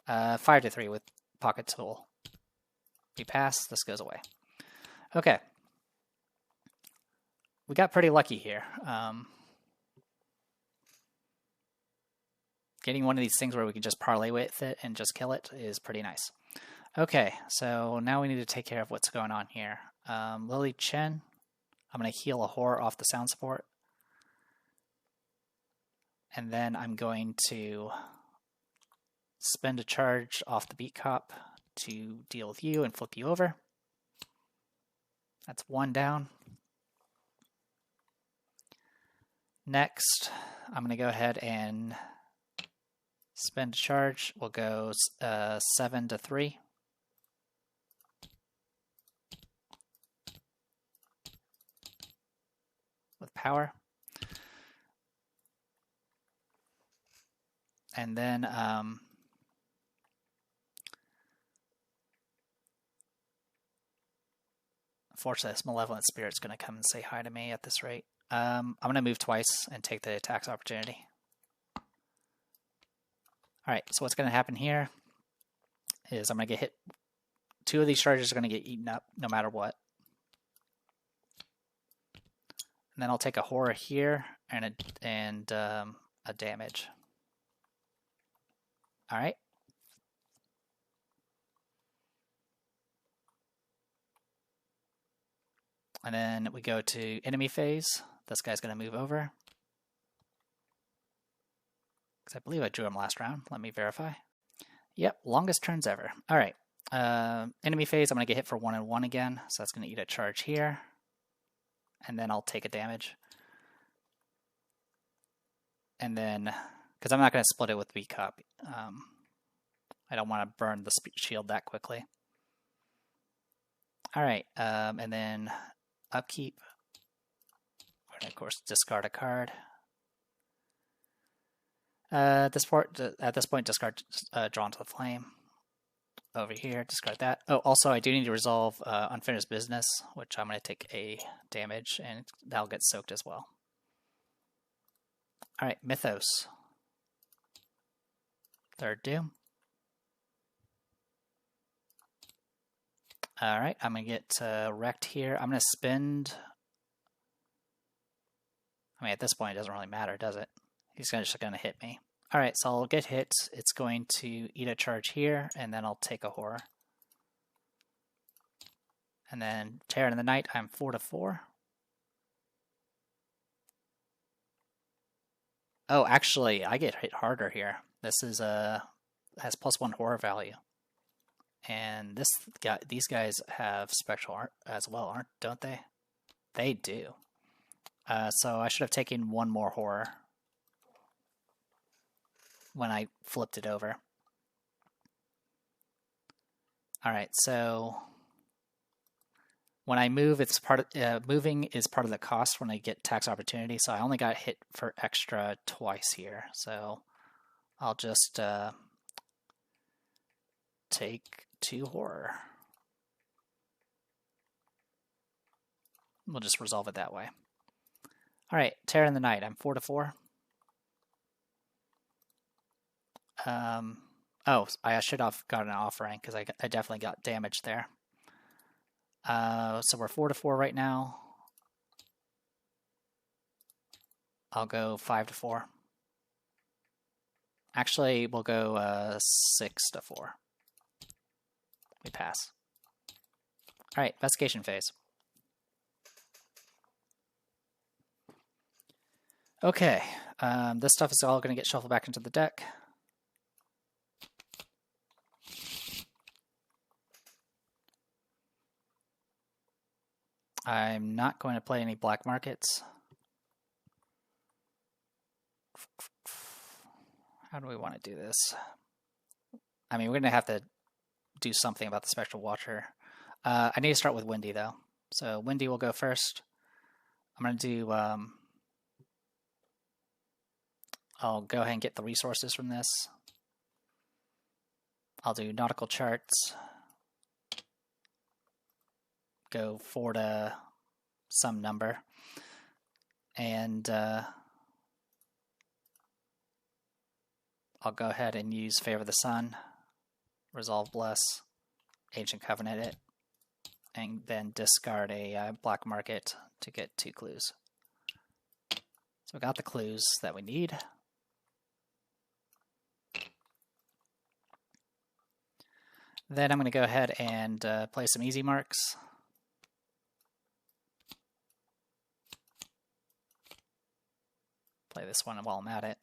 5 to 3 with Pocket Tool. We pass, this goes away. Okay. We got pretty lucky here. Getting one of these things where we can just parlay with it and just kill it is pretty nice. Okay, so now we need to take care of what's going on here. Lily Chen, I'm going to heal a horror off the sound support. And then I'm going to spend a charge off the Beat Cop to deal with you and flip you over. That's 1 down. Next, I'm going to go ahead and spend a charge. We'll go 7 to 3. With power. And then unfortunately, this Malevolent Spirit's going to come and say hi to me at this rate. I'm going to move twice and take the attacks opportunity. Alright, so what's going to happen here is I'm going to get hit. 2 of these charges are going to get eaten up no matter what. And then I'll take a horror here and a damage. Alright. And then we go to enemy phase. This guy's going to move over. Because I believe I drew him last round. Let me verify. Yep, longest turns ever. Alright. Enemy phase, I'm going to get hit for 1 and 1 again. So that's going to eat a charge here. And then I'll take a damage. And then, because I'm not going to split it with Beat Cop. I don't want to burn the shield that quickly. Alright, and then upkeep. We're going to, of course, discard a card. At this point, discard Drawn to the Flame. Over here, discard that. Oh, also, I do need to resolve Unfinished Business, which I'm going to take a damage, and that'll get soaked as well. Alright, Mythos. Third Doom. Alright, I'm going to get wrecked here. I'm going to spend... I mean, at this point, it doesn't really matter, does it? He's just going to hit me. Alright, so I'll get hit. It's going to eat a charge here, and then I'll take a horror. And then Terror in the Night, I'm 4-4. Oh, actually, I get hit harder here. This is has +1 horror value. And these guys have spectral art as well, don't they? They do. So I should have taken one more horror when I flipped it over. All right, so when I move, it's moving is part of the cost when I get tax opportunity. So I only got hit for extra twice here. So I'll just take 2 horror. We'll just resolve it that way. All right, Terror in the Night. I'm 4-4. Oh, I should have gotten an offering because I definitely got damage there. So we're 4-4 right now. I'll go 5-4. Actually, we'll go 6-4. We pass. All right, investigation phase. Okay, this stuff is all going to get shuffled back into the deck. I'm not going to play any black markets. How do we want to do this? I mean, we're going to have to do something about the Spectral Watcher. I need to start with Windy, though. So Windy will go first. I'm going to do... I'll go ahead and get the resources from this. I'll do nautical charts. Go 4 to some number. And I'll go ahead and use Favor the Sun, Resolve Bless, Ancient Covenant it, and then discard a black market to get 2 clues. So we got the clues that we need. Then I'm going to go ahead and play some easy marks. Play this one while I'm at it.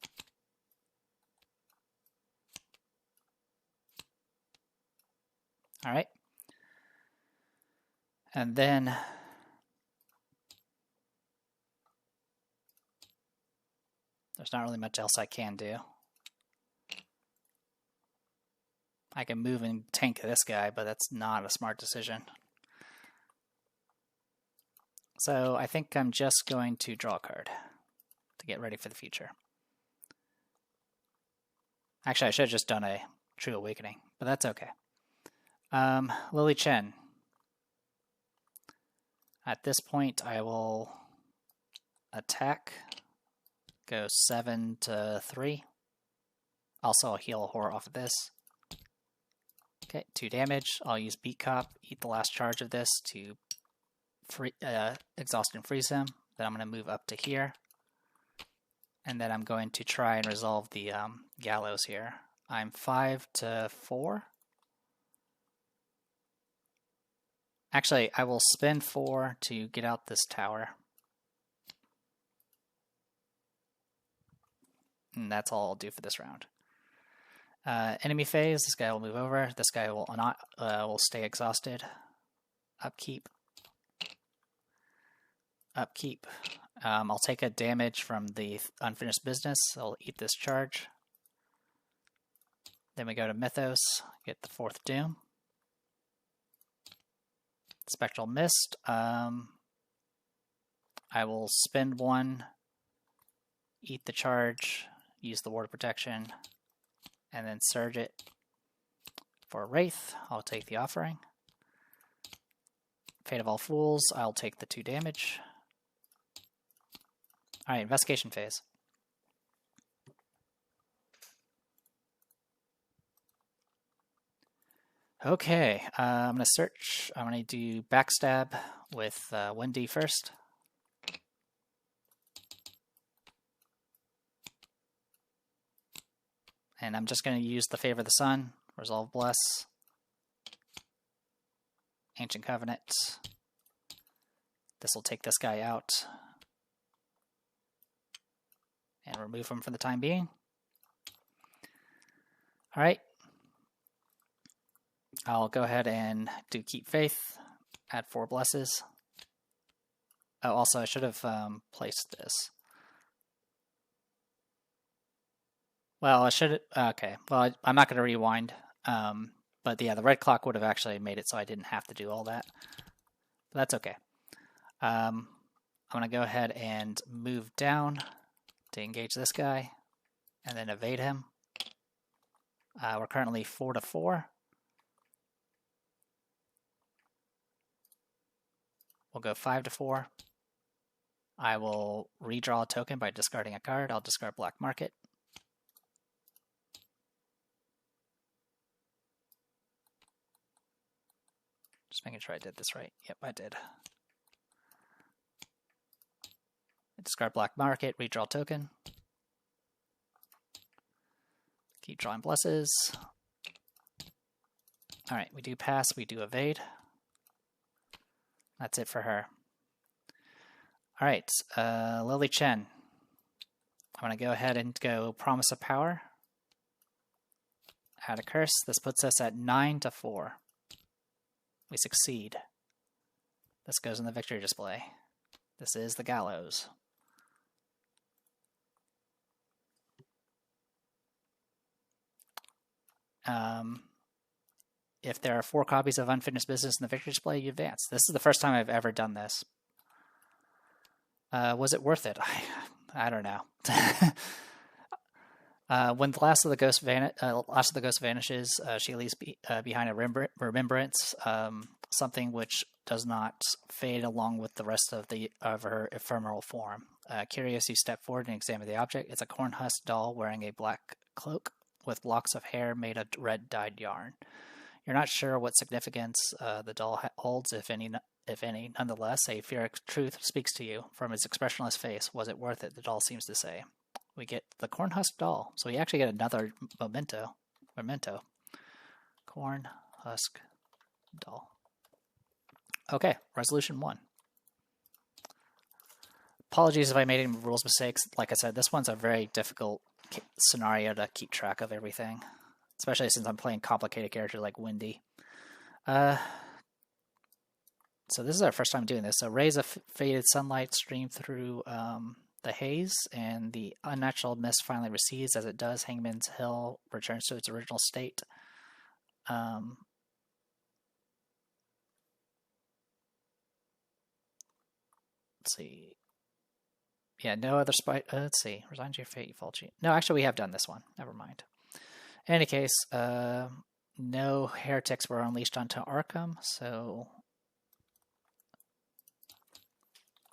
All right. And then there's not really much else I can do. I can move and tank this guy, but that's not a smart decision. So I think I'm just going to draw a card to get ready for the future. Actually, I should have just done a True Awakening, but that's okay. Lily Chen. At this point, I will attack, go 7-3. Also, I'll heal a horror off of this. Okay, 2 damage. I'll use Beat Cop, eat the last charge of this to exhaust and freeze him. Then I'm going to move up to here. And then I'm going to try and resolve the gallows here. I'm 5-4. Actually, I will spend 4 to get out this tower. And that's all I'll do for this round. Enemy phase, this guy will move over. This guy will not will stay exhausted. Upkeep. Upkeep. I'll take a damage from the unfinished business. I'll eat this charge. Then we go to Mythos, get the 4th Doom. Spectral Mist. I will spend 1, eat the charge, use the Ward of Protection, and then surge it for Wraith. I'll take the offering. Fate of All Fools, I'll take the 2 damage. Alright, investigation phase. Okay, I'm going to search. I'm going to do Backstab with Wendy first. And I'm just going to use the Favor of the Sun, Resolve Bless. Ancient Covenant. This will take this guy out and remove him for the time being. All right. I'll go ahead and do Keep Faith, add 4 blesses. Oh, also I should have placed this. Well, I should. Okay. Well, I'm not going to rewind. But yeah, the red clock would have actually made it so I didn't have to do all that. But that's okay. I'm going to go ahead and move down to engage this guy and then evade him. We're currently 4-4. We'll go 5-4. I will redraw a token by discarding a card. I'll discard Black Market. Just making sure I did this right. Yep, I did. Discard Black Market, redraw token. Keep drawing blesses. Alright, we do pass, we do evade. That's it for her. Alright, Lily Chen. I'm going to go ahead and go Promise of Power. Add a curse. This puts us at 9-4. We succeed. This goes in the victory display. This is the gallows. If there are 4 copies of Unfinished Business in the victory display, you advance. This is the first time I've ever done this. Was it worth it? I don't know. When the last of the ghost vanishes, she leaves behind a remembrance, something which does not fade along with the rest of her ephemeral form. Curious, you step forward and examine the object. It's a cornhusk doll wearing a black cloak with locks of hair made of red dyed yarn. You're not sure what significance the doll holds, if any. Nonetheless, a fear of truth speaks to you. From his expressionless face, was it worth it, the doll seems to say. We get the Cornhusk doll. So we actually get another memento. Cornhusk doll. Okay, resolution 1. Apologies if I made any rules mistakes. Like I said, this one's a very difficult scenario to keep track of everything. Especially since I'm playing complicated characters like Windy. So this is our first time doing this. So rays of faded sunlight stream through the haze, and the unnatural mist finally recedes. As it does, Hangman's Hill returns to its original state. Let's see. Yeah, no other let's see. Resign to your fate, you fall cheat. No, actually, we have done this one. Never mind. In any case, no heretics were unleashed onto Arkham, so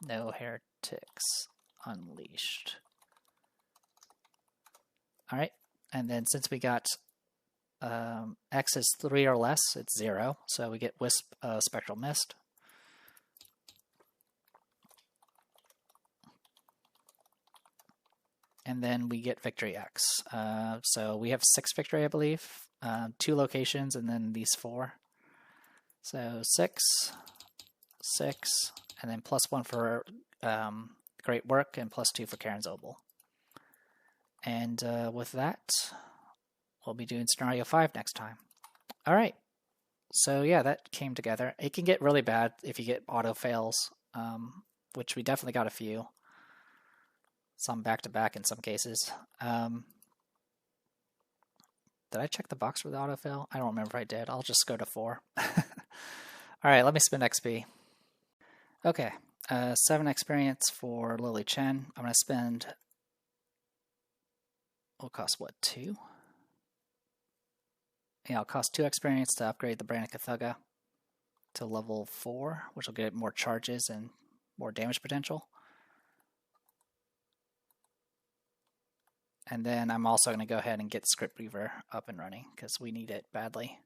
no heretics unleashed. Alright, and then since we got X is 3 or less, it's 0, so we get Wisp Spectral Mist. And then we get Victory X. So we have 6 victory, I believe. 2 locations, and then these 4. So 6, 6, and then +1 for Great Work, and +2 for Karen's Obel. And with that, we'll be doing Scenario 5 next time. Alright, so yeah, that came together. It can get really bad if you get auto fails, which we definitely got a few. Some back-to-back in some cases. Did I check the box for the autofill? I don't remember if I did. I'll just go to 4. Alright, let me spend XP. Okay, 7 experience for Lily Chen. I'm going to spend... Will cost what, 2? Yeah, it'll cost 2 experience to upgrade the Branica Thugga to level 4, which will get more charges and more damage potential. And then I'm also going to go ahead and get Script Reaver up and running, because we need it badly.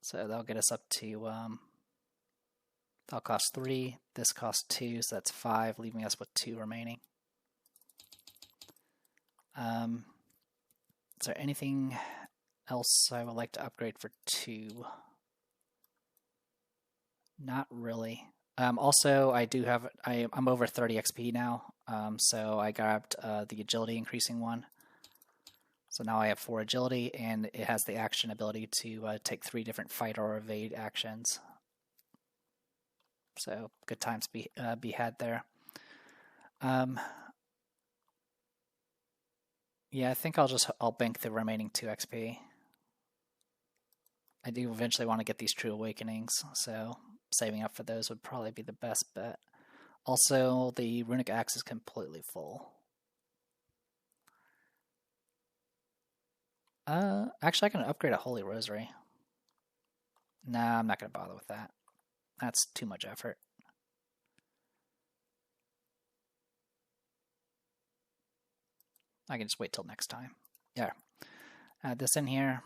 So that'll get us up to, that'll cost 3, this costs 2, so that's 5, leaving us with 2 remaining. Is there anything else I would like to upgrade for 2? Not really. Also, I'm over 30 XP now, so I grabbed the agility increasing one. So now I have 4 agility, and it has the action ability to take 3 different fight or evade actions. So good times be had there. Yeah, I think I'll bank the remaining 2 XP. I do eventually want to get these True Awakenings, so saving up for those would probably be the best bet. Also, the Runic Axe is completely full. Actually, I can upgrade a Holy Rosary. Nah, I'm not going to bother with that. That's too much effort. I can just wait till next time. Yeah. Add this in here.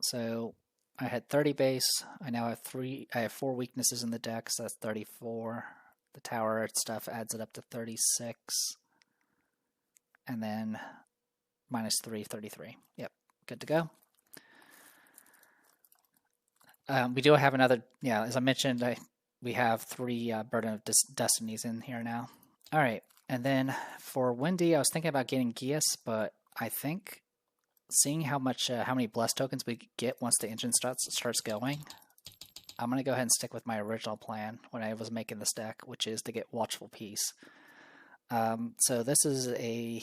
So I had 30 base. I now have 4 weaknesses in the deck, so that's 34. The tower stuff adds it up to 36. And then minus 3, 33. Yep, good to go. We do have another, yeah, as I mentioned, we have 3 Burden of Destinies in here now. All right, and then for Windy, I was thinking about getting Geas, but I think seeing how many blessed tokens we get once the engine starts going, I'm going to go ahead and stick with my original plan when I was making this deck, which is to get Watchful Peace. So this is a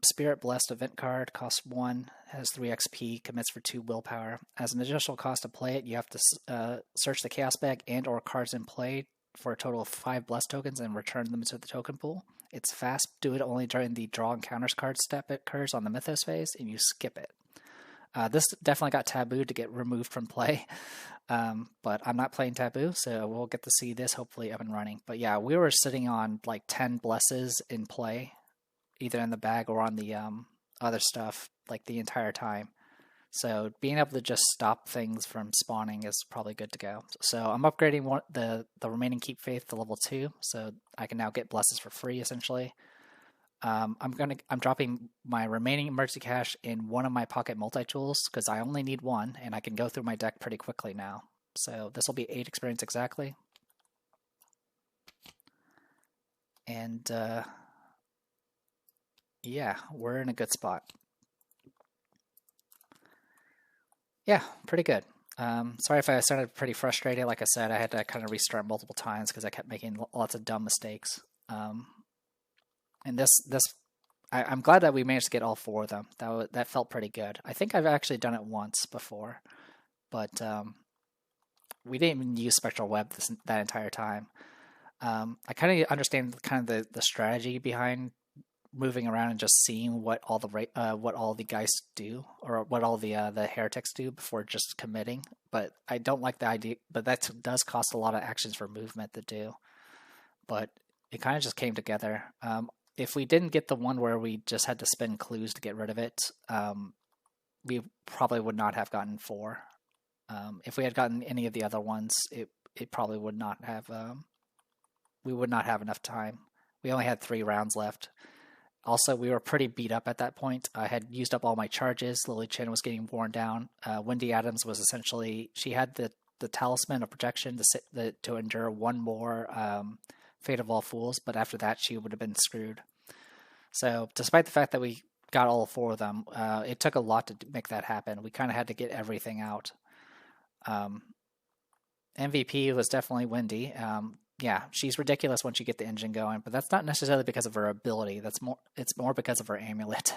Spirit Blessed event card, costs 1, has 3 XP, commits for 2 willpower. As an additional cost to play it, you have to search the Chaos Bag and or cards in play for a total of 5 blessed tokens and return them to the token pool. It's fast, do it only during the draw encounters card step it occurs on the Mythos phase, and you skip it. This definitely got tabooed to get removed from play, but I'm not playing taboo, so we'll get to see this hopefully up and running. But yeah, we were sitting on like 10 blesses in play, either in the bag or on the other stuff, like the entire time. So being able to just stop things from spawning is probably good to go. So I'm upgrading the remaining Keep Faith to level 2, so I can now get blesses for free essentially. I'm dropping my remaining emergency cash in one of my pocket multi-tools because I only need 1 and I can go through my deck pretty quickly now. So this will be 8 experience exactly. And yeah, we're in a good spot. Yeah, pretty good. Sorry if I sounded pretty frustrated. Like I said, I had to kind of restart multiple times because I kept making lots of dumb mistakes. And I'm glad that we managed to get all 4 of them. That felt pretty good. I think I've actually done it once before, but we didn't even use Spectral Web that entire time. I kind of understand the strategy behind moving around and just seeing what all the guys do or what all the heretics do before just committing. But I don't like the idea. But that does cost a lot of actions for movement to do. But it kind of just came together. If we didn't get the one where we just had to spend clues to get rid of it, we probably would not have gotten 4. If we had gotten any of the other ones, it probably would not have. We would not have enough time. We only had 3 rounds left. Also, we were pretty beat up at that point. I had used up all my charges. Lily Chen was getting worn down. Wendy Adams was essentially, she had the talisman of protection to endure 1 more Fate of All Fools, but after that she would have been screwed. So despite the fact that we got all 4 of them, it took a lot to make that happen. We kind of had to get everything out. MVP was definitely Wendy. Yeah, she's ridiculous once you get the engine going, but that's not necessarily because of her ability. It's more because of her amulet.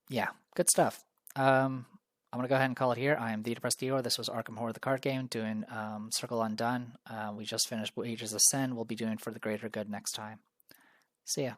Yeah, good stuff. I'm going to go ahead and call it here. I am the Depressed Dior. This was Arkham Horror the card game, doing Circle Undone. We just finished Wages of Sin. We'll be doing For the Greater Good next time. See ya.